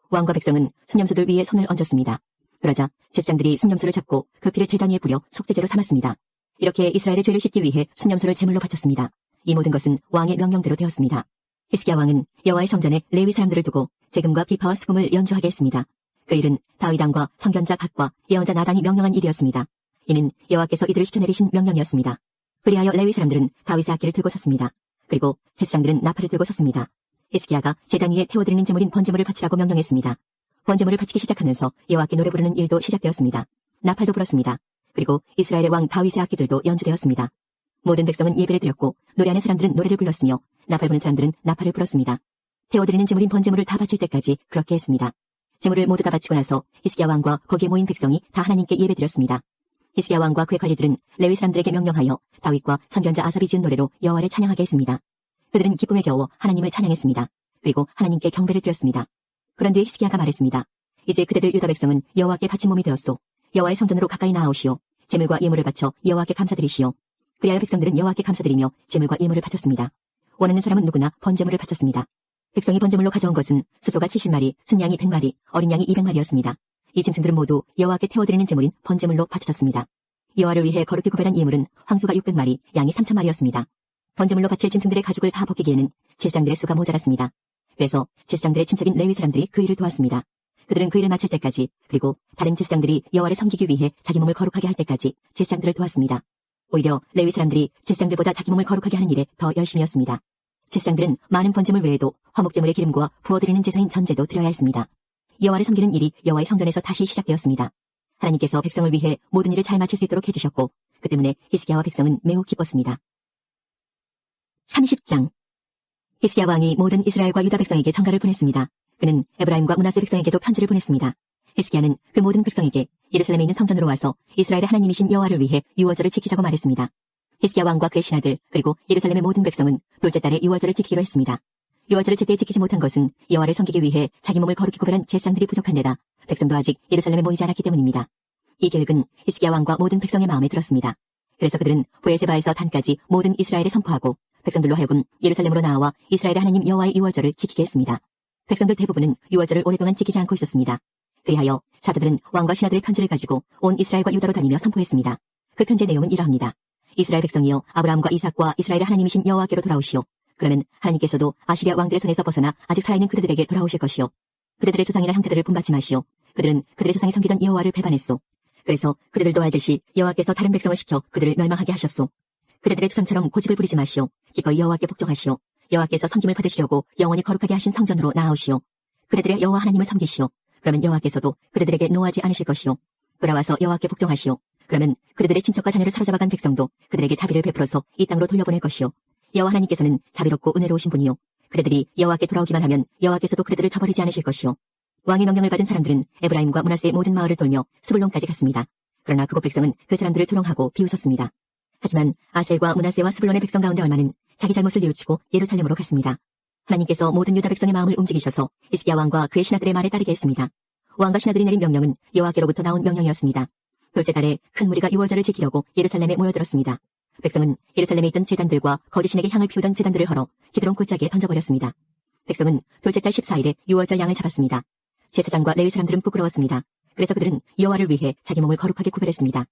왕과 백성은 순염소들 위에 손을 얹었습니다. 그러자 제사장들이 순염소를 잡고 그 피를 제단 위에 뿌려 속죄제로 삼았습니다. 이렇게 이스라엘의 죄를 씻기 위해 순염소를 제물로 바쳤습니다. 이 모든 것은 왕의 명령대로 되었습니다. 히스기야 왕은 여호와의 성전에 레위 사람들을 두고 제금과 비파와 수금을 연주하게 했습니다. 그 일은 다윗 왕과 선견자 갓과 예언자 나단이 명령한 일이었습니다. 이는 여호와께서 이들을 시켜내리신 명령이었습니다. 그리하여 레위 사람들은 다윗의 악기를 들고 섰습니다. 그리고 제사장들은 나팔을 들고 섰습니다. 히스기야가 제단 위에 태워드리는 제물인 번제물을 바치라고 명령했습니다. 번제물을 바치기 시작하면서 여호와께 노래 부르는 일도 시작되었습니다. 나팔도 불었습니다. 그리고 이스라엘의 왕 다윗의 악기들도 연주되었습니다. 모든 백성은 예배를 드렸고 노래하는 사람들은 노래를 불렀으며 나팔 부는 사람들은 나팔을 불었습니다. 태워드리는 제물인 번제물을 다 바칠 때까지 그렇게 했습니다. 제물을 모두 다 바치고 나서 히스기야 왕과 거기에 모인 백성이 다 하나님께 예배드렸습니다. 히스기야 왕과 그의 관리들은 레위 사람들에게 명령하여 다윗과 선견자 아삽이 지은 노래로 여호와를 찬양하게 했습니다. 그들은 기쁨에 겨워 하나님을 찬양했습니다. 그리고 하나님께 경배를 드렸습니다. 그런 뒤에 히스기야가 말했습니다. 이제 그대들 유다 백성은 여호와께 바친 몸이 되었소. 여호와의 성전으로 가까이 나아오시오. 제물과 예물을 바쳐 여호와께 감사드리시오. 그리하여 백성들은 여호와께 감사드리며 제물과 예물을 바쳤습니다. 원하는 사람은 누구나 번제물을 바쳤습니다. 백성이 번제물로 가져온 것은 수소가 70마리, 순양이 100마리, 어린 양이 200마리였습니다. 이 짐승들은 모두 여호와께 태워드리는 제물인 번제물로 바쳐졌습니다. 여호와를 위해 거룩히 구별한 예물은 황소가 600마리, 양이 3000마리였습니다. 번제물로 바칠 짐승들의 가죽을 다 벗기기에는 제사장들의 수가 모자랐습니다. 그래서 제사장들의 친척인 레위 사람들이 그 일을 도왔습니다. 그들은 그 일을 마칠 때까지, 그리고 다른 제사장들이 여호와를 섬기기 위해 자기 몸을 거룩하게 할 때까지 제사장들을 도왔습니다. 오히려 레위 사람들이 제사장들보다 자기 몸을 거룩하게 하는 일에 더 열심이었습니다. 제사장들은 많은 번제물 외에도 화목제물의 기름과 부어드리는 제사인 전제도 드려야 했습니다. 여호와를 섬기는 일이 여호와의 성전에서 다시 시작되었습니다. 하나님께서 백성을 위해 모든 일을 잘 마칠 수 있도록 해주셨고, 그 때문에 히스기야와 백성은 매우 기뻤습니다. 30장. 히스기야 왕이 모든 이스라엘과 유다 백성에게 전가를 보냈습니다. 그는 에브라임과 므낫세 백성에게도 편지를 보냈습니다. 히스기야는 그 모든 백성에게 예루살렘에 있는 성전으로 와서 이스라엘의 하나님이신 여호와를 위해 유월절을 지키자고 말했습니다. 히스기야 왕과 그의 신하들 그리고 예루살렘의 모든 백성은 둘째 달에 유월절을 지키기로 했습니다. 유월절을 제때 지키지 못한 것은 여호와를 섬기기 위해 자기 몸을 거룩히 구별한 제사장들이 부족한 데다 백성도 아직 예루살렘에 모이지 않았기 때문입니다. 이 계획은 히스기야 왕과 모든 백성의 마음에 들었습니다. 그래서 그들은 브엘세바에서 단까지 모든 이스라엘에 선포하고 백성들로 하여금 예루살렘으로 나와 이스라엘의 하나님 여호와의 유월절을 지키게 했습니다. 백성들 대부분은 유월절을 오랫동안 지키지 않고 있었습니다. 그리하여 사자들은 왕과 신하들의 편지를 가지고 온 이스라엘과 유다로 다니며 선포했습니다. 그 편지의 내용은 이러합니다. 이스라엘 백성이여, 아브라함과 이삭과 이스라엘의 하나님이신 여호와께로 돌아오시오. 그러면 하나님께서도 아시리아 왕들의 손에서 벗어나 아직 살아있는 그들에게 돌아오실 것이요. 그들의 조상이나 형제들을 본받지 마시오. 그들은 그들의 조상이 섬기던 여호와를 배반했소. 그래서 그들도 알듯이 여호와께서 다른 백성을 시켜 그들을 멸망하게 하셨소. 그들의 조상처럼 고집을 부리지 마시오. 기꺼이 여호와께 복종하시오. 여호와께서 섬김을 받으시려고 영원히 거룩하게 하신 성전으로 나아오시오. 그들의 여호와 하나님을 섬기시오. 그러면 여호와께서도 그들에게 노하지 않으실 것이오. 돌아와서 여호와께 복종하시오. 그러면 그들의 친척과 자녀를 사로잡아간 백성도 그들에게 자비를 베풀어서 이 땅으로 돌려보낼 것이오. 여호와 하나님께서는 자비롭고 은혜로우신 분이요. 그들이 여호와께 돌아오기만 하면 여호와께서도 그들을 저버리지 않으실 것이오. 왕의 명령을 받은 사람들은 에브라임과 므낫세의 모든 마을을 돌며 스불론까지 갔습니다. 그러나 그곳 백성은 그 사람들을 조롱하고 비웃었습니다. 하지만 아셀과 므낫세와 스불론의 백성 가운데 얼마는 자기 잘못을 뉘우치고 예루살렘으로 갔습니다. 하나님께서 모든 유다 백성의 마음을 움직이셔서 히스기야 왕과 그의 신하들의 말에 따르게 했습니다. 왕과 신하들이 내린 명령은 여호와께로부터 나온 명령이었습니다. 둘째 달에 큰 무리가 유월절을 지키려고 예루살렘에 모여들었습니다. 백성은 예루살렘에 있던 제단들과 거짓신에게 향을 피우던 제단들을 헐어 기드론 골짜기에 던져버렸습니다. 백성은 둘째 달 14일에 유월절 양을 잡았습니다. 제사장과 레위 사람들은 부끄러웠습니다. 그래서 그들은 여호와를 위해 자기 몸을 거룩하게 구별했습니다.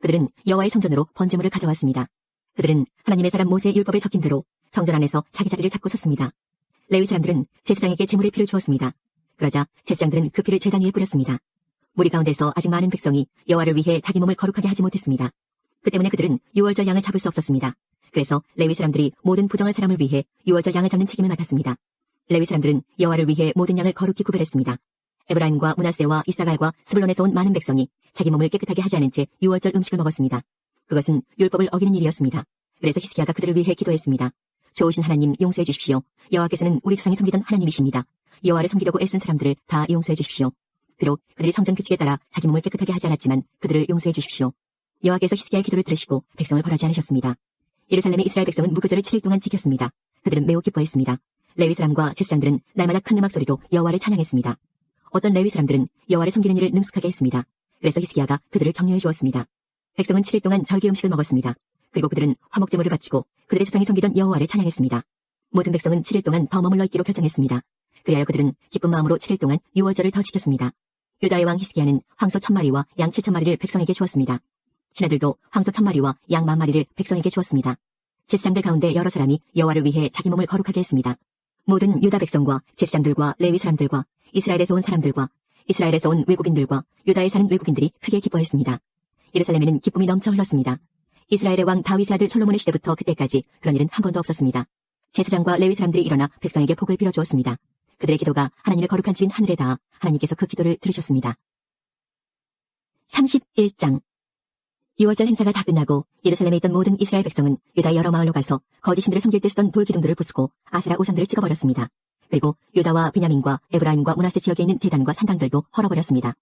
그들은 여호와의 성전으로 번제물을 가져왔습니다. 그들은 하나님의 사람 모세의 율법에 적힌 대로 성전 안에서 자기 자리를 잡고 섰습니다. 레위 사람들은 제사장에게 제물의 피를 주었습니다. 그러자 제사장들은 그 피를 제단 위에 뿌렸습니다. 무리 가운데서 아직 많은 백성이 여호와를 위해 자기 몸을 거룩하게 하지 못했습니다. 그 때문에 그들은 유월절 양을 잡을 수 없었습니다. 그래서 레위 사람들이 모든 부정한 사람을 위해 유월절 양을 잡는 책임을 맡았습니다. 레위 사람들은 여호와를 위해 모든 양을 거룩히 구별했습니다. 에브라임과 므낫세와 이사갈과 스불론에서 온 많은 백성이 자기 몸을 깨끗하게 하지 않은 채 유월절 음식을 먹었습니다. 그것은 율법을 어기는 일이었습니다. 그래서 히스기야가 그들을 위해 기도했습니다. 좋으신 하나님, 용서해 주십시오. 여호와께서는 우리 조상이 섬기던 하나님이십니다. 여호와를 섬기려고 애쓴 사람들을 다 용서해 주십시오. 비록 그들이 성전 규칙에 따라 자기 몸을 깨끗하게 하지 않았지만 그들을 용서해 주십시오. 여호와께서 히스기야의 기도를 들으시고 백성을 벌하지 않으셨습니다. 예루살렘의 이스라엘 백성은 무교절을 7일 동안 지켰습니다. 그들은 매우 기뻐했습니다. 레위 사람과 제사장들은 날마다 큰 음악 소리로 여호와를 찬양했습니다. 어떤 레위 사람들은 여호와를 섬기는 일을 능숙하게 했습니다. 그래서 히스기야가 그들을 격려해 주었습니다. 백성은 7일 동안 절기 음식을 먹었습니다. 그리고 그들은 화목제물을 바치고 그들의 조상이 섬기던 여호와를 찬양했습니다. 모든 백성은 7일 동안 더 머물러 있기로 결정했습니다. 그리하여 그들은 기쁜 마음으로 7일 동안 유월절을 더 지켰습니다. 유다의 왕 히스기야는 황소 1000마리와 양 7000마리를 백성에게 주었습니다. 신하들도 황소 1000마리와 양 10,000마리를 백성에게 주었습니다. 제사장들 가운데 여러 사람이 여호와를 위해 자기 몸을 거룩하게 했습니다. 모든 유다 백성과 제사장들과 레위 사람들과 이스라엘에서 온 사람들과 이스라엘에서 온 외국인들과 유다에 사는 외국인들이 크게 기뻐했습니다. 예루살렘에는 기쁨이 넘쳐 흘렀습니다. 이스라엘의 왕 다윗의 아들 솔로몬의 시대부터 그때까지 그런 일은 한 번도 없었습니다. 제사장과 레위 사람들이 일어나 백성에게 복을 빌어주었습니다. 그들의 기도가 하나님의 거룩한 지인 하늘에 닿아 하나님께서 그 기도를 들으셨습니다. 31장. 유월절 행사가 다 끝나고 예루살렘에 있던 모든 이스라엘 백성은 유다 여러 마을로 가서 거짓신들을 섬길 때 쓰던 돌 기둥들을 부수고 아세라 우상들을 찍어버렸습니다. 그리고 유다와 베냐민과 에브라임과 므낫세 지역에 있는 제단과 산당들도 헐어버렸습니다.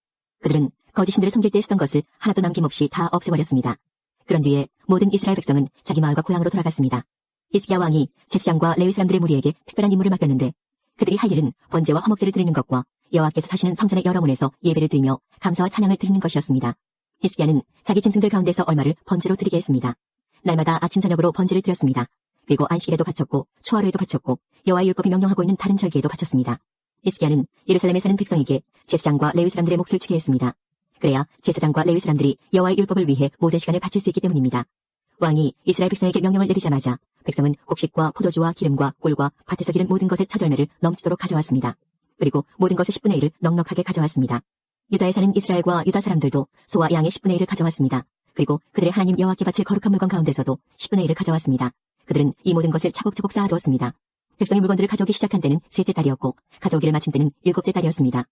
그들은 거짓신들을 섬길 때 쓰던 것을 하나도 남김없이 다 없애버렸습니다. 그런 뒤에 모든 이스라엘 백성은 자기 마을과 고향으로 돌아갔습니다. 히스기야 왕이 제사장과 레위 사람들의 무리에게 특별한 임무를 맡겼는데 그들이 할 일은 번제와 화목제를 드리는 것과 여호와께서 사시는 성전의 여러 문에서 예배를 드리며 감사와 찬양을 드리는 것이었습니다. 히스기야는 자기 짐승들 가운데서 얼마를 번제로 드리게 했습니다. 날마다 아침 저녁으로 번제를 드렸습니다. 그리고 안식일에도 바쳤고 초하루에도 바쳤고 여호와의 율법이 명령하고 있는 다른 절기에도 바쳤습니다. 히스기야는 예루살렘에 사는 백성에게 제사장과 레위 사람들의 몫을 주게 했습니다. 그래야 제사장과 레위 사람들이 여호와의 율법을 위해 모든 시간을 바칠 수 있기 때문입니다. 왕이 이스라엘 백성에게 명령을 내리자마자 백성은 곡식과 포도주와 기름과 꿀과 밭에서 기른 모든 것의 첫 열매를 넘치도록 가져왔습니다. 그리고 모든 것의 10분의 1을 넉넉하게 가져왔습니다. 유다에 사는 이스라엘과 유다 사람들도 소와 양의 10분의 1을 가져왔습니다. 그리고 그들의 하나님 여호와께 바칠 거룩한 물건 가운데서도 10분의 1을 가져왔습니다. 그들은 이 모든 것을 차곡차곡 쌓아두었습니다. 백성이 물건들을 가져오기 시작한 때는 셋째 달이었고 가져오기를 마친 때는 일곱째 달이었습니다.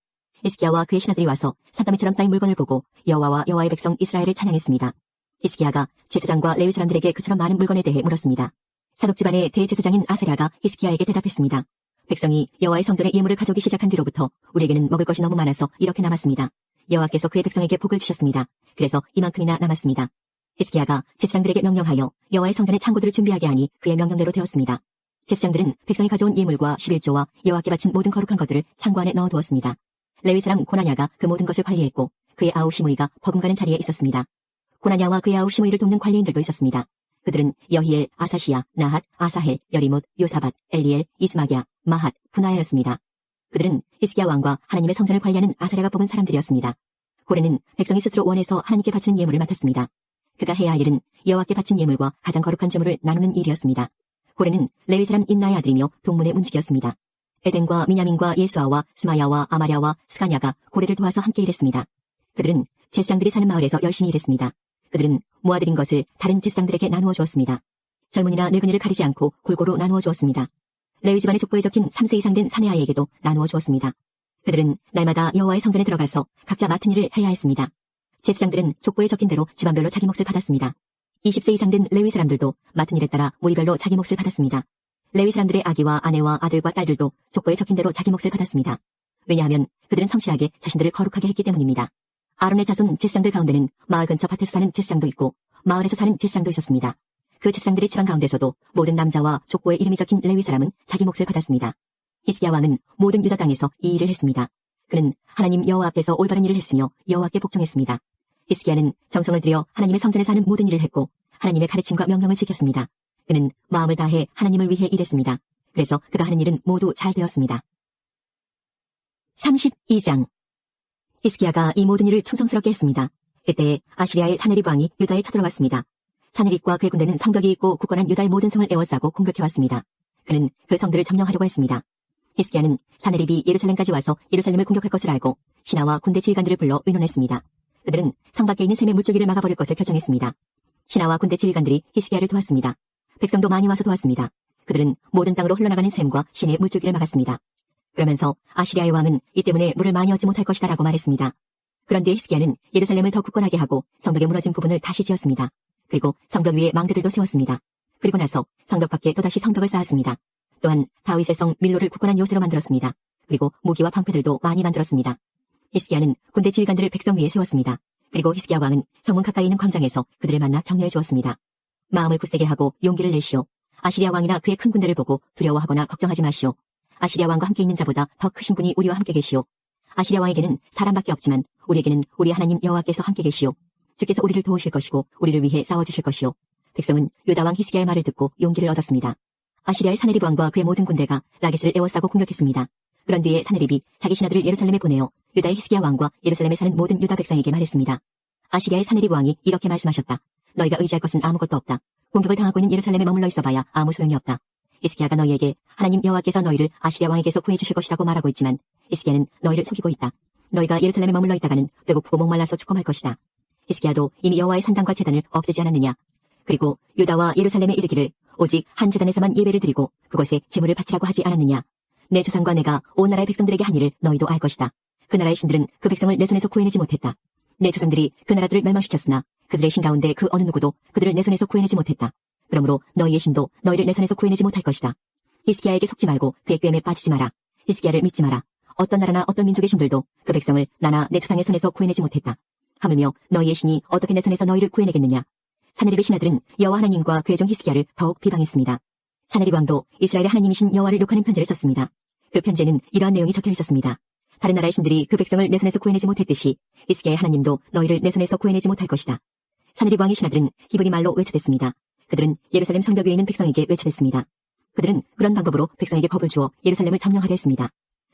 히스기야와 그의 신하들이 와서 산더미처럼 쌓인 물건을 보고 여호와와 여호와의 백성 이스라엘을 찬양했습니다. 히스기야가 제사장과 레위 사람들에게 그처럼 많은 물건에 대해 물었습니다. 사독 집안의 대제사장인 아사랴가 히스기야에게 대답했습니다. 백성이 여호와의 성전에 예물을 가져오기 시작한 뒤로부터 우리에게는 먹을 것이 너무 많아서 이렇게 남았습니다. 여호와께서 그의 백성에게 복을 주셨습니다. 그래서 이만큼이나 남았습니다. 히스기야가 제사장들에게 명령하여 여호와의 성전의 창고들을 준비하게 하니 그의 명령대로 되었습니다. 제사장들은 백성이 가져온 예물과 11조와 여호와께 바친 모든 거룩한 것들을 창고 안에 넣어두었습니다. 레위 사람 고나냐가 그 모든 것을 관리했고 그의 아우 시므이가 버금가는 자리에 있었습니다. 고나냐와 그의 아우 시므이를 돕는 관리인들도 있었습니다. 그들은 여히엘, 아사시야, 나핫, 아사헬, 여리못, 요사밧, 엘리엘, 이스마기야, 마핫, 분하야였습니다. 그들은 히스기야 왕과 하나님의 성전을 관리하는 아사랴가 뽑은 사람들이었습니다. 고레는 백성이 스스로 원해서 하나님께 바치는 예물을 맡았습니다. 그가 해야 할 일은 여호와께 바친 예물과 가장 거룩한 제물을 나누는 일이었습니다. 고레는 레위 사람 임나의 아들이며 동문의 문지기였습니다. 에덴과 미냐민과 예수아와 스마야와 아마랴와 스가냐가 고레를 도와서 함께 일했습니다. 그들은 제사장들이 사는 마을에서 열심히 일했습니다. 그들은 모아들인 것을 다른 제사장들에게 나누어 주었습니다. 젊은이나 늙은이를 가리지 않고 골고루 나누어 주었습니다. 레위 집안의 족보에 적힌 3세 이상 된 사내 아이에게도 나누어 주었습니다. 그들은 날마다 여호와의 성전에 들어가서 각자 맡은 일을 해야 했습니다. 제사장들은 족보에 적힌 대로 집안별로 자기 몫을 받았습니다. 20세 이상 된 레위 사람들도 맡은 일에 따라 무리별로 자기 몫을 받았습니다. 레위 사람들의 아기와 아내와 아들과 딸들도 족보에 적힌 대로 자기 몫을 받았습니다. 왜냐하면 그들은 성실하게 자신들을 거룩하게 했기 때문입니다. 아론의 자손 제사장들 가운데는 마을 근처 밭에서 사는 제사장도 있고 마을에서 사는 제사장도 있었습니다. 그 제사장들의 집안 가운데서도 모든 남자와 족보에 이름이 적힌 레위 사람은 자기 몫을 받았습니다. 히스기야 왕은 모든 유다 땅에서 이 일을 했습니다. 그는 하나님 여호와 앞에서 올바른 일을 했으며 여호와께 복종했습니다. 히스기야는 정성을 들여 하나님의 성전에 사는 모든 일을 했고 하나님의 가르침과 명령을 지켰습니다. 그는 마음을 다해 하나님을 위해 일했습니다. 그래서 그가 하는 일은 모두 잘 되었습니다. 32장 히스기야가 이 모든 일을 충성스럽게 했습니다. 그때 아시리아의 사네립 왕이 유다에 쳐들어왔습니다. 사네립과 그의 군대는 성벽이 있고 굳건한 유다의 모든 성을 에워싸고 공격해왔습니다. 그는 그 성들을 점령하려고 했습니다. 히스기야는 사네립이 예루살렘까지 와서 예루살렘을 공격할 것을 알고 신하와 군대 지휘관들을 불러 의논했습니다. 그들은 성 밖에 있는 샘의 물줄기를 막아버릴 것을 결정했습니다. 신하와 군대 지휘관들이 히스기야를 도왔습니다. 백성도 많이 와서 도왔습니다. 그들은 모든 땅으로 흘러나가는 샘과 신의 물줄기를 막았습니다. 그러면서 아시리아의 왕은 이 때문에 물을 많이 얻지 못할 것이다 라고 말했습니다. 그런 뒤에 히스기야는 예루살렘을 더 굳건하게 하고 성벽의 무너진 부분을 다시 지었습니다. 그리고 성벽 위에 망대들도 세웠습니다. 그리고 나서 성벽 밖에 또다시 성벽을 쌓았습니다. 또한 다윗의 성 밀로를 굳건한 요새로 만들었습니다. 그리고 무기와 방패들도 많이 만들었습니다. 히스기야는 군대 지휘관들을 백성 위에 세웠습니다. 그리고 히스기야 왕은 성문 가까이 있는 광장에서 그들을 만나 격려해 주었습니다. 마음을 굳세게 하고 용기를 내시오. 아시리아 왕이나 그의 큰 군대를 보고 두려워하거나 걱정하지 마시오. 아시리아 왕과 함께 있는 자보다 더 크신 분이 우리와 함께 계시오. 아시리아 왕에게는 사람밖에 없지만 우리에게는 우리 하나님 여호와께서 함께 계시오. 주께서 우리를 도우실 것이고 우리를 위해 싸워주실 것이오. 백성은 유다 왕 히스기야의 말을 듣고 용기를 얻었습니다. 아시리아의 사네립 왕과 그의 모든 군대가 라겟을 에워싸고 공격했습니다. 그런 뒤에 사네립이 자기 신하들을 예루살렘에 보내어 유다의 히스기야 왕과 예루살렘에 사는 모든 유다 백성에게 말했습니다. 아시리아의 사네립 왕이 이렇게 말씀하셨다. 너희가 의지할 것은 아무것도 없다. 공격을 당하고 있는 예루살렘에 머물러 있어봐야 아무 소용이 없다. 히스기야가 너희에게 하나님 여호와께서 너희를 아시리아 왕에게서 구해주실 것이라고 말하고 있지만 히스기야는 너희를 속이고 있다. 너희가 예루살렘에 머물러 있다가는 배고프고 목말라서 죽어말 것이다. 히스기야도 이미 여호와의 산당과 제단을 없애지 않았느냐. 그리고 유다와 예루살렘에 이르기를 오직 한 제단에서만 예배를 드리고 그곳에 제물을 바치라고 하지 않았느냐. 내 조상과 내가 온 나라의 백성들에게 한 일을 너희도 알 것이다. 그 나라의 신들은 그 백성을 내 손에서 구해내지 못했다. 내 조상들이 그 나라들을 멸망시켰으나 그들의 신 가운데 그 어느 누구도 그들을 내 손에서 구해내지 못했다. 그러므로 너희의 신도 너희를 내 손에서 구해내지 못할 것이다. 히스기야에게 속지 말고 그의 꾀에 빠지지 마라. 히스기야를 믿지 마라. 어떤 나라나 어떤 민족의 신들도 그 백성을 나나 내 조상의 손에서 구해내지 못했다. 하물며 너희의 신이 어떻게 내 손에서 너희를 구해내겠느냐. 사네립의 신하들은 여호와 하나님과 그의 종 히스기야를 더욱 비방했습니다. 사네립 왕도 이스라엘의 하나님이신 여호와를 욕하는 편지를 썼습니다. 그 편지에는 이러한 내용이 적혀 있었습니다. 다른 나라의 신들이 그 백성을 내 손에서 구해내지 못했듯이 히스기야의 하나님도 너희를 내 손에서 구해내지 못할 것이다. 사네립 왕의 신하들은 히브리 말로 외쳐댔습니다. 그들은 예루살렘 성벽 위에 있는 백성에게 외쳐댔습니다. 그들은 그런 방법으로 백성에게 겁을 주어 예루살렘을 점령하려 했습니다.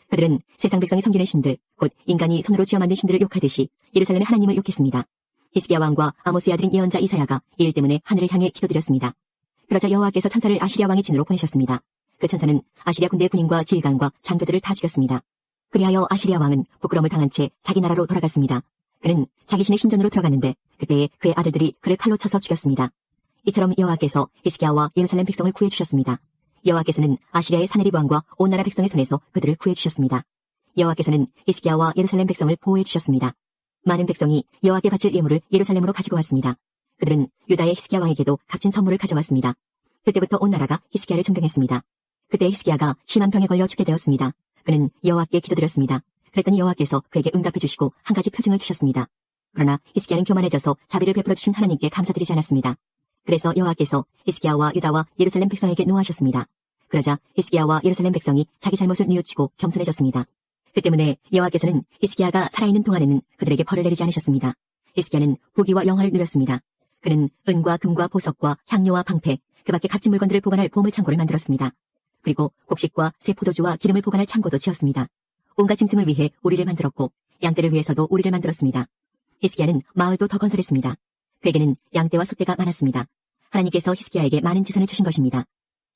그들은 세상 백성이 섬기는 신들, 곧 인간이 손으로 지어 만든 신들을 욕하듯이 예루살렘의 하나님을 욕했습니다. 히스기야 왕과 아모스의 아들인 예언자 이사야가 이 일 때문에 하늘을 향해 기도드렸습니다. 그러자 여호와께서 천사를 아시리아 왕의 진으로 보내셨습니다. 그 천사는 아시리아 군대의 군인과 지휘관과 장교들을 다 죽였습니다. 그리하여 아시리아 왕은 부끄러움을 당한 채 자기 나라로 돌아갔습니다. 그는 자기 신의 신전으로 들어갔는데 그때에 그의 아들들이 그를 칼로 쳐서 죽였습니다. 이처럼 여호와께서 히스기야와 예루살렘 백성을 구해주셨습니다. 여호와께서는 아시리아의 사네립 왕과 온 나라 백성의 손에서 그들을 구해주셨습니다. 여호와께서는 히스기야와 예루살렘 백성을 보호해주셨습니다. 많은 백성이 여호와께 바칠 예물을 예루살렘으로 가지고 왔습니다. 그들은 유다의 히스기야 왕에게도 값진 선물을 가져왔습니다. 그때부터 온 나라가 히스기야를 존경했습니다. 그때 히스기야가 심한 병에 걸려 죽게 되었습니다. 그는 여호와께 기도드렸습니다. 그랬더니 여호와께서 그에게 응답해 주시고 한 가지 표징을 주셨습니다. 그러나 히스기야는 교만해져서 자비를 베풀어 주신 하나님께 감사드리지 않았습니다. 그래서 여호와께서 히스기야와 유다와 예루살렘 백성에게 노하셨습니다. 그러자 히스기야와 예루살렘 백성이 자기 잘못을 뉘우치고 겸손해졌습니다. 그 때문에 여호와께서는 히스기야가 살아있는 동안에는 그들에게 벌을 내리지 않으셨습니다. 히스기야는 부귀와 영화를 누렸습니다. 그는 은과 금과 보석과 향료와 방패, 그 밖에 값진 물건들을 보관할 보물 창고를 만들었습니다. 그리고 곡식과 새 포도주와 기름을 보관할 창고도 지었습니다. 온갖 짐승을 위해 우리를 만들었고 양떼를 위해서도 우리를 만들었습니다. 히스기야는 마을도 더 건설했습니다. 그에게는 양떼와 소떼가 많았습니다. 하나님께서 히스기야에게 많은 재산을 주신 것입니다.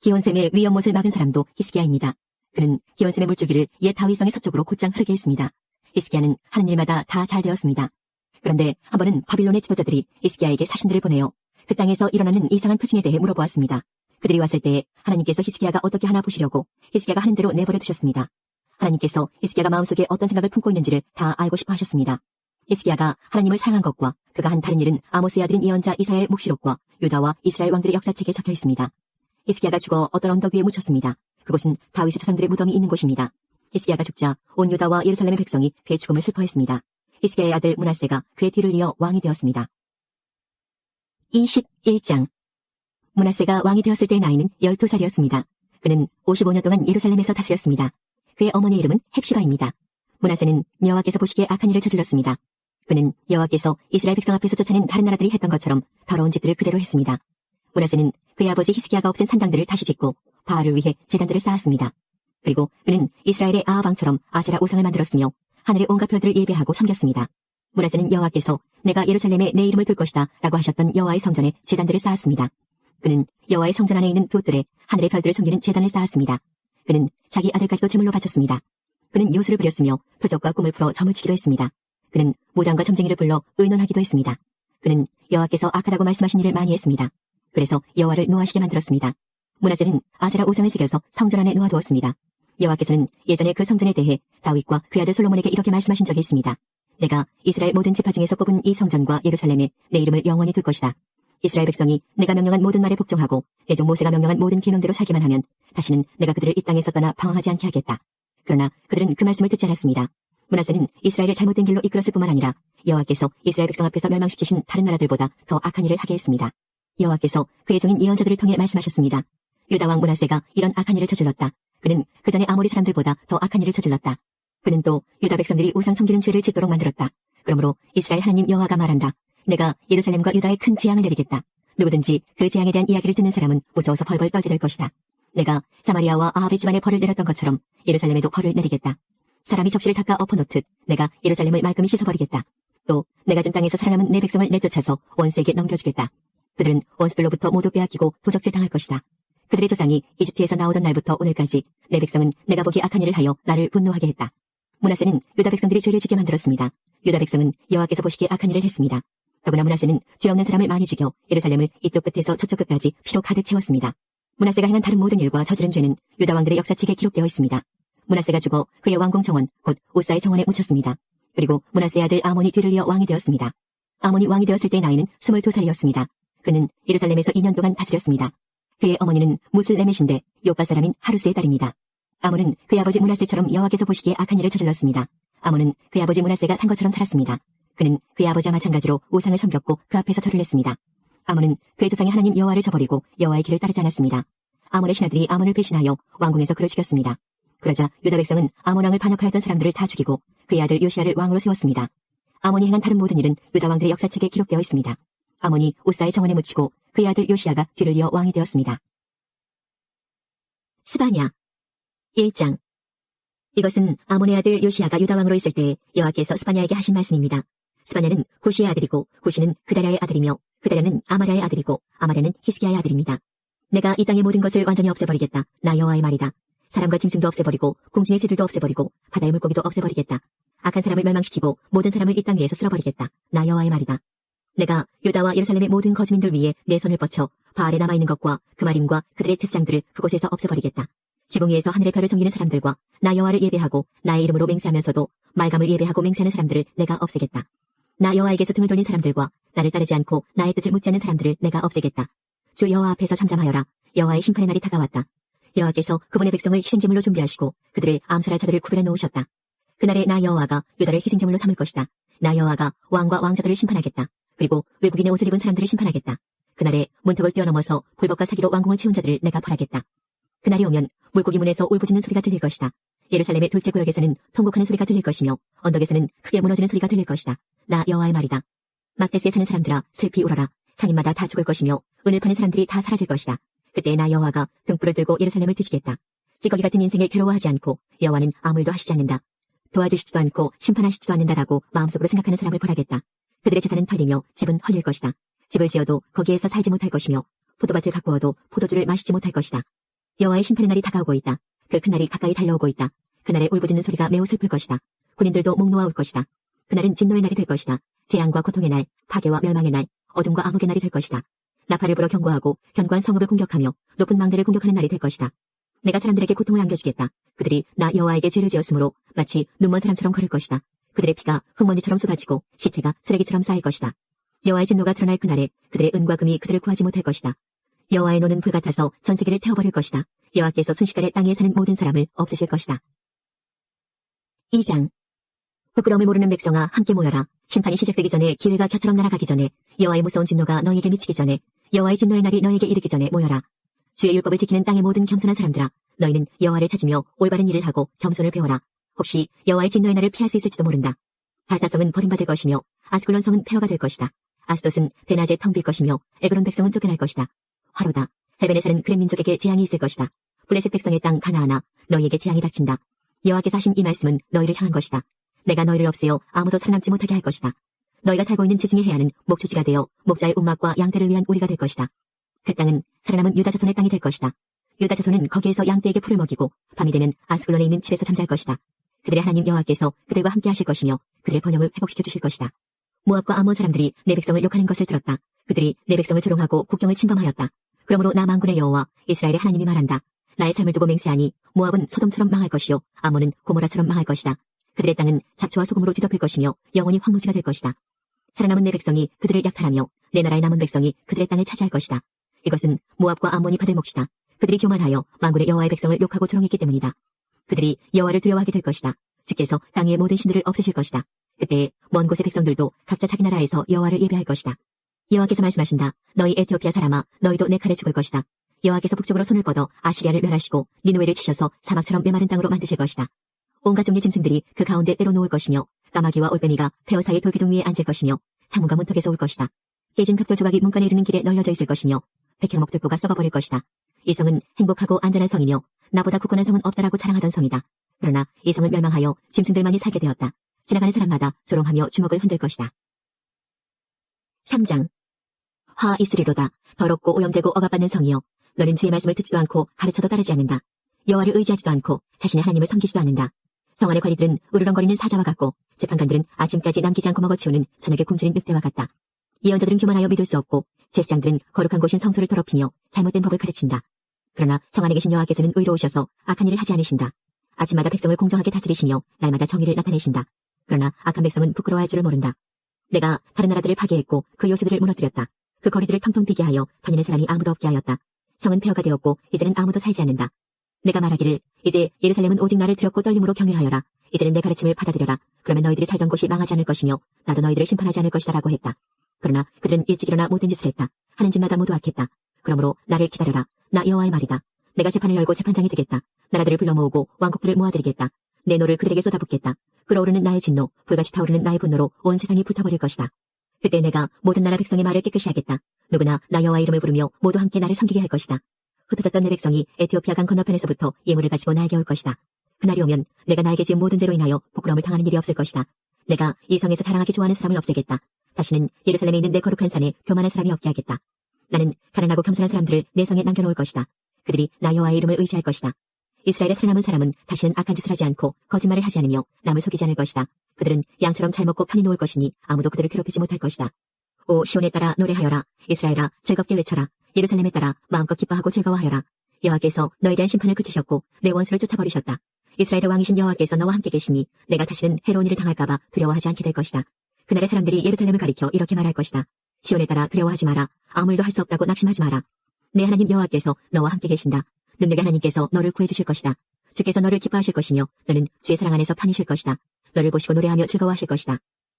기온샘의 위연못을 막은 사람도 히스기야입니다. 그는 기온샘의 물줄기를 옛 다윗성의 서쪽으로 곧장 흐르게 했습니다. 히스기야는 하는 일마다 다 잘 되었습니다. 그런데 한 번은 바빌론의 지도자들이 히스기야에게 사신들을 보내어 그 땅에서 일어나는 이상한 표징에 대해 물어보았습니다. 그들이 왔을 때에 하나님께서 히스기야가 어떻게 하나 보시려고 히스기야가 하는 대로 내버려 두셨습니다. 하나님께서 히스기야가 마음속에 어떤 생각을 품고 있는지를 다 알고 싶어 하셨습니다. 히스기야가 하나님을 사랑한 것과 그가 한 다른 일은 아모스의 아들인 예언자 이사야의 묵시록과 유다와 이스라엘 왕들의 역사책에 적혀 있습니다. 히스기야가 죽어 어떤 언덕 위에 묻혔습니다. 그곳은 다윗의 조상들의 무덤이 있는 곳입니다. 히스기야가 죽자 온 유다와 예루살렘의 백성이 그의 죽음을 슬퍼했습니다. 히스기야의 아들 므낫세가 그의 뒤를 이어 왕이 되었습니다. 21장. 므낫세가 왕이 되었을 때의 나이는 12살이었습니다. 그는 55년 동안 예루살렘에서 다스렸습니다. 그의 어머니 이름은 헵시바입니다. 므낫세는 여호와께서 보시기에 악한 일을 저질렀습니다. 그는 여호와께서 이스라엘 백성 앞에서 쫓아낸 다른 나라들이 했던 것처럼 더러운 짓들을 그대로 했습니다. 므낫세는 그의 아버지 히스기야가 없앤 산당들을 다시 짓고 바알을 위해 제단들을 쌓았습니다. 그리고 그는 이스라엘의 아하방처럼 아세라 우상을 만들었으며 하늘의 온갖 별들을 예배하고 섬겼습니다. 므낫세는 여호와께서 내가 예루살렘에 내 이름을 둘 것이다 라고 하셨던 여호와의 성전에 제단들을 쌓았습니다. 그는 여호와의 성전 안에 있는 돛들에 하늘의 별들을 섬기는 제단을 쌓았습니다. 그는 자기 아들까지도 제물로 바쳤습니다. 그는 요술을 부렸으며 표적과 꿈을 풀어 점을 치기도 했습니다. 그는 무당과 점쟁이를 불러 의논하기도 했습니다. 그는 여호와께서 악하다고 말씀하신 일을 많이 했습니다. 그래서 여호와를 노하시게 만들었습니다. 므낫세는 아세라 우상을 새겨서 성전 안에 놓아두었습니다. 여호와께서는 예전에 그 성전에 대해 다윗과 그 아들 솔로몬에게 이렇게 말씀하신 적이 있습니다. 내가 이스라엘 모든 지파 중에서 뽑은 이 성전과 예루살렘에 내 이름을 영원히 둘 것이다. 이스라엘 백성이 내가 명령한 모든 말에 복종하고 내 종 모세가 명령한 모든 계명대로 살기만 하면 다시는 내가 그들을 이 땅에서 떠나 방황하지 않게 하겠다. 그러나 그들은 그 말씀을 듣지 않았습니다. 므낫세는 이스라엘을 잘못된 길로 이끌었을 뿐만 아니라 여호와께서 이스라엘 백성 앞에서 멸망시키신 다른 나라들보다 더 악한 일을 하게 했습니다. 여호와께서 그의 종인 예언자들을 통해 말씀하셨습니다. 유다 왕 므낫세가 이런 악한 일을 저질렀다. 그는 그 전에 아모리 사람들보다 더 악한 일을 저질렀다. 그는 또 유다 백성들이 우상 섬기는 죄를 짓도록 만들었다. 그러므로 이스라엘 하나님 여호와가 말한다. 내가 예루살렘과 유다에 큰 재앙을 내리겠다. 누구든지 그 재앙에 대한 이야기를 듣는 사람은 무서워서 벌벌 떨게 될 것이다. 내가 사마리아와 아합의 집안에 벌을 내렸던 것처럼 예루살렘에도 벌을 내리겠다. 사람이 접시를 닦아 엎어놓듯 내가 예루살렘을 말끔히 씻어버리겠다. 또 내가 준 땅에서 살아남은 내 백성을 내쫓아서 원수에게 넘겨주겠다. 그들은 원수들로부터 모두 빼앗기고 도적질 당할 것이다. 그들의 조상이 이집트에서 나오던 날부터 오늘까지 내 백성은 내가 보기 악한 일을 하여 나를 분노하게 했다. 므낫세는 유다 백성들이 죄를 짓게 만들었습니다. 유다 백성은 여호와께서 보시기에 악한 일을 했습니다. 더구나 므낫세는 죄 없는 사람을 많이 죽여 예루살렘을 이쪽 끝에서 저쪽 끝까지 피로 가득 채웠습니다. 므낫세가 행한 다른 모든 일과 저지른 죄는 유다 왕들의 역사책에 기록되어 있습니다. 므낫세가 죽어 그의 왕궁 정원 곧 우사의 정원에 묻혔습니다. 그리고 므낫세의 아들 아몬이 뒤를 이어 왕이 되었습니다. 아몬이 왕이 되었을 때의 나이는 22살이었습니다. 그는 예루살렘에서 2년 동안 다스렸습니다. 그의 어머니는 무슬레멧인데 요빠 사람인 하루스의 딸입니다. 아몬은 그의 아버지 므낫세처럼 여호와께서 보시기에 악한 일을 저질렀습니다. 아몬은 그의 아버지 므낫세가 산 것처럼 살았습니다. 그는 그의 아버지와 마찬가지로 우상을 섬겼고 그 앞에서 절을 했습니다. 아몬은 그의 조상의 하나님 여호와를 저버리고 여호와의 길을 따르지 않았습니다. 아몬의 신하들이 아몬을 배신하여 왕궁에서 그를 죽였습니다. 그러자 유다 백성은 아몬 왕을 반역하였던 사람들을 다 죽이고 그의 아들 요시야를 왕으로 세웠습니다. 아몬이 행한 다른 모든 일은 유다 왕들의 역사책에 기록되어 있습니다. 아몬이 우사의 정원에 묻히고 그의 아들 요시야가 뒤를 이어 왕이 되었습니다. 스바냐 1장. 이것은 아몬의 아들 요시야가 유다 왕으로 있을 때 여호와께서 스바냐에게 하신 말씀입니다. 스바냐는 구시의 아들이고 구시는 그다랴의 아들이며 그다랴는 아마랴의 아들이고 아마랴는 히스기야의 아들입니다. 내가 이 땅의 모든 것을 완전히 없애버리겠다. 나 여호와의 말이다. 사람과 짐승도 없애버리고 공중의 새들도 없애버리고 바다의 물고기도 없애버리겠다. 악한 사람을 멸망시키고 모든 사람을 이 땅 위에서 쓸어버리겠다. 나 여호와의 말이다. 내가 유다와 예루살렘의 모든 거주민들 위에 내 손을 뻗쳐 바알에 남아있는 것과 그 마림과 그들의 제사장들을 그곳에서 없애버리겠다. 지붕 위에서 하늘의 별을 섬기는 사람들과 나 여호와를 예배하고 나의 이름으로 맹세하면서도 말감을 예배하고 맹세하는 사람들을 내가 없애겠다. 나 여호와에게서 등을 돌린 사람들과 나를 따르지 않고 나의 뜻을 묻지 않는 사람들을 내가 없애겠다. 주 여호와 앞에서 잠잠하여라. 여호와의 심판의 날이 다가왔다. 여호와께서 그분의 백성을 희생제물로 준비하시고 그들을 암살할 자들을 구별해 놓으셨다. 그날에 나 여호와가 유다를 희생제물로 삼을 것이다. 나 여호와가 왕과 왕자들을 심판하겠다. 그리고 외국인의 옷을 입은 사람들을 심판하겠다. 그날에 문턱을 뛰어넘어서 불법과 사기로 왕궁을 채운 자들을 내가 벌하겠다. 그날이 오면 물고기 문에서 울부짖는 소리가 들릴 것이다. 예루살렘의 둘째 구역에서는 통곡하는 소리가 들릴 것이며 언덕에서는 크게 무너지는 소리가 들릴 것이다. 나 여호와의 말이다. 막데스에 사는 사람들아 슬피 울어라. 상인마다 다 죽을 것이며 은을 파는 사람들이 다 사라질 것이다. 그때 나 여호와가 등불을 들고 예루살렘을 뒤지겠다. 찌꺼기 같은 인생에 괴로워하지 않고 여호와는 아무 일도 하시지 않는다. 도와주시지도 않고 심판하시지도 않는다라고 마음속으로 생각하는 사람을 벌하겠다. 그들의 재산은 털리며 집은 헐릴 것이다. 집을 지어도 거기에서 살지 못할 것이며 포도밭을 가꾸어도 포도주를 마시지 못할 것이다. 여호와의 심판의 날이 다가오고 있다. 그 큰 날이 가까이 달려오고 있다. 그날에 울부짖는 소리가 매우 슬플 것이다. 군인들도 목 놓아 울 것이다. 그날은 진노의 날이 될 것이다. 재앙과 고통의 날, 파괴와 멸망의 날, 어둠과 암흑의 날이 될 것이다. 나팔을 불어 경고하고 견고한 성읍을 공격하며 높은 망대를 공격하는 날이 될 것이다. 내가 사람들에게 고통을 안겨주겠다. 그들이 나 여호와에게 죄를 지었으므로 마치 눈먼 사람처럼 걸을 것이다. 그들의 피가 흙먼지처럼 쏟아지고 시체가 쓰레기처럼 쌓일 것이다. 여호와의 진노가 드러날 그날에 그들의 은과 금이 그들을 구하지 못할 것이다. 여호와의 노는 불같아서 전 세계를 태워버릴 것이다. 여호와께서 순식간에 땅에 사는 모든 사람을 없애실 것이다. 2장. 부끄러움을 모르는 백성아 함께 모여라. 심판이 시작되기 전에 기회가 곁처럼 날아가기 전에 여호와의 무서운 진노가 너희에게 미치기 전에 여호와의 진노의 날이 너희에게 이르기 전에 모여라. 주의 율법을 지키는 땅의 모든 겸손한 사람들아 너희는 여호와를 찾으며 올바른 일을 하고 겸손을 배워라. 혹시 여호와의 진노의 날을 피할 수 있을지도 모른다. 가사성은 버림받을 것이며 아스글론 성은 폐허가 될 것이다. 아스돗은 대낮에 텅 빌 것이며 에그론 백성은 쫓겨날 것이다. 화로다. 해변에 사는 그렛 민족에게 재앙이 있을 것이다. 블레셋 백성의 땅 가나아나 너희에게 재앙이 닥친다. 여호와께서 하신 이 말씀은 너희를 향한 것이다. 내가 너희를 없애어 아무도 살아남지 못하게 할 것이다. 너희가 살고 있는 지중해 해안은 목초지가 되어 목자의 움막과 양떼를 위한 우리가 될 것이다. 그 땅은 살아남은 유다 자손의 땅이 될 것이다. 유다 자손은 거기에서 양떼에게 풀을 먹이고 밤이 되면 아스글론에 있는 집에서 잠잘 것이다. 그들의 하나님 여호와께서 그들과 함께 하실 것이며 그들의 번영을 회복시켜 주실 것이다. 모압과 암몬 사람들이 내 백성을 욕하는 것을 들었다. 그들이 내 백성을 조롱하고 국경을 침범하였다. 그러므로 나 만군의 여호와 이스라엘의 하나님이 말한다. 나의 삶을 두고 맹세하니 모압은 소돔처럼 망할 것이요 암몬은 고모라처럼 망할 것이다. 그들의 땅은 잡초와 소금으로 뒤덮일 것이며 영원히 황무지가 될 것이다. 살아남은 내 백성이 그들을 약탈하며 내 나라의 남은 백성이 그들의 땅을 차지할 것이다. 이것은 모압과 암몬이 받을 몫이다. 그들이 교만하여 만군의 여호와의 백성을 욕하고 조롱했기 때문이다. 그들이 여호와를 두려워하게 될 것이다. 주께서 땅 위의 모든 신들을 없애실 것이다. 그때 먼 곳의 백성들도 각자 자기 나라에서 여호와를 예배할 것이다. 여호와께서 말씀하신다. 너희 에티오피아 사람아 너희도 내 칼에 죽을 것이다. 여호와께서 북쪽으로 손을 뻗어 아시리아를 멸하시고 니누웨를 치셔서 사막처럼 메마른 땅으로 만드실 것이다. 온갖 종의 짐승들이 그 가운데 때로 놓을 것이며 까마귀와 올빼미가 폐허 사이의 돌기둥 위에 앉을 것이며 창문과 문턱에서 올 것이다. 깨진 벽돌 조각이 문간에 이르는 길에 널려져 있을 것이며 백향목 들보가 썩어버릴 것이다. 이 성은 행복하고 안전한 성이며 나보다 굳건한 성은 없다라고 자랑하던 성이다. 그러나 이 성은 멸망하여 짐승들만이 살게 되었다. 지나가는 사람마다 조롱하며 주먹을 흔들 것이다. 3장. 화 이스리로다. 더럽고 오염되고 억압받는 성이여. 너는 주의 말씀을 듣지도 않고 가르쳐도 따르지 않는다. 여호와를 의지하지도 않고 자신의 하나님을 섬기지도 않는다. 성 안의 관리들은 으르렁거리는 사자와 같고 재판관들은 아침까지 남기지 않고 먹어치우는 저녁에 굶주린 늑대와 같다. 예언자들은 교만하여 믿을 수 없고 제사장들은 거룩한 곳인 성소를 더럽히며 잘못된 법을 가르친다. 그러나 성 안에 계신 여호와께서는 의로우셔서 악한 일을 하지 않으신다. 아침마다 백성을 공정하게 다스리시며 날마다 정의를 나타내신다. 그러나 악한 백성은 부끄러워할 줄을 모른다. 내가 다른 나라들을 파괴했고 그 요새들을 무너뜨렸다. 그 거리들을 텅텅 비게 하여 다니는 사람이 아무도 없게 하였다. 성은 폐허가 되었고 이제는 아무도 살지 않는다. 내가 말하기를 이제 예루살렘은 오직 나를 두렵고 떨림으로 경외하여라. 이제는 내 가르침을 받아들여라. 그러면 너희들이 살던 곳이 망하지 않을 것이며 나도 너희들을 심판하지 않을 것이다 라고 했다. 그러나 그들은 일찍 일어나 못된 짓을 했다. 하는 짓마다 모두 악했다. 그러므로 나를 기다려라. 나 여호와의 말이다. 내가 재판을 열고 재판장이 되겠다. 나라들을 불러 모으고 왕국들을 모아들이겠다. 내 노를 그들에게 쏟아붓겠다. 불어오르는 나의 진노, 불같이 타오르는 나의 분노로 온 세상이 불타버릴 것이다. 그때 내가 모든 나라 백성의 말을 깨끗이 하겠다. 누구나 나 여호와 이름을 부르며 모두 함께 나를 섬기게 할 것이다. 흩어졌던 내 백성이 에티오피아 강 건너편에서부터 예물을 가지고 나에게 올 것이다. 그날이 오면 내가 나에게 지은 모든 죄로 인하여 부끄러움을 당하는 일이 없을 것이다. 내가 이 성에서 자랑하기 좋아하는 사람을 없애겠다. 다시는 예루살렘에 있는 내 거룩한 산에 교만한 사람이 없게 하겠다. 나는 가난하고 겸손한 사람들을 내 성에 남겨놓을 것이다. 그들이 나 여호와의 이름을 의지할 것이다. 이스라엘의 살아남은 사람은 다시는 악한 짓을 하지 않고 거짓말을 하지 않으며 남을 속이지 않을 것이다. 그들은 양처럼 잘 먹고 편히 놓을 것이니 아무도 그들을 괴롭히지 못할 것이다. 오 시온에 따라 노래하여라. 이스라엘아 즐겁게 외쳐라. 예루살렘에 따라 마음껏 기뻐하고 즐거워하여라. 여호와께서 너에 대한 심판을 그치셨고 내 원수를 쫓아버리셨다. 이스라엘의 왕이신 여호와께서 너와 함께 계시니 내가 다시는 해로운 일을 당할까봐 두려워하지 않게 될 것이다. 그날의 사람들이 예루살렘을 가리켜 이렇게 말할 것이다. 시온에 따라 두려워하지 마라. 아무 일도 할 수 없다고 낙심하지 마라. 내 하나님 여호와께서 너와 함께 계신다. 능력의 하나님께서 너를 구해주실 것이다. 주께서 너를 기뻐하실 것이며 너는 주의 사랑 안에서 편히 쉴 것이다. 너를 보시고 노래하며 즐거워하실 것이다.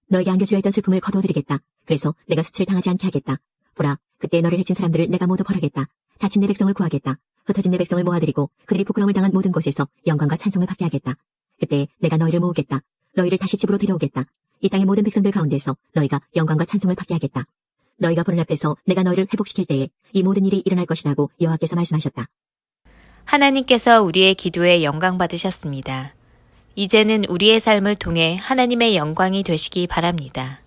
너에게 안겨주려 했던 슬픔을 거두어드리겠다. 그래서 내가 수치를 당하지 않게 하겠다. 보라, 그때 너를 해친 사람들을 내가 모두 벌하겠다. 다친 내 백성을 구하겠다. 흩어진 내 백성을 모아드리고 그들이 부끄러움을 당한 모든 곳에서 영광과 찬송을 받게 하겠다. 그때 내가 너희를 모으겠다. 너희를 다시 집으로 데려오겠다. 이 땅의 모든 백성들 가운데서 너희가 영광과 찬송을 받게 하겠다. 너희가 보는 앞에서 내가 너희를 회복시킬 때에 이 모든 일이 일어날 것이라고 여호와께서 말씀하셨다. 하나님께서 우리의 기도에 영광 받으셨습니다. 이제는 우리의 삶을 통해 하나님의 영광이 되시기 바랍니다.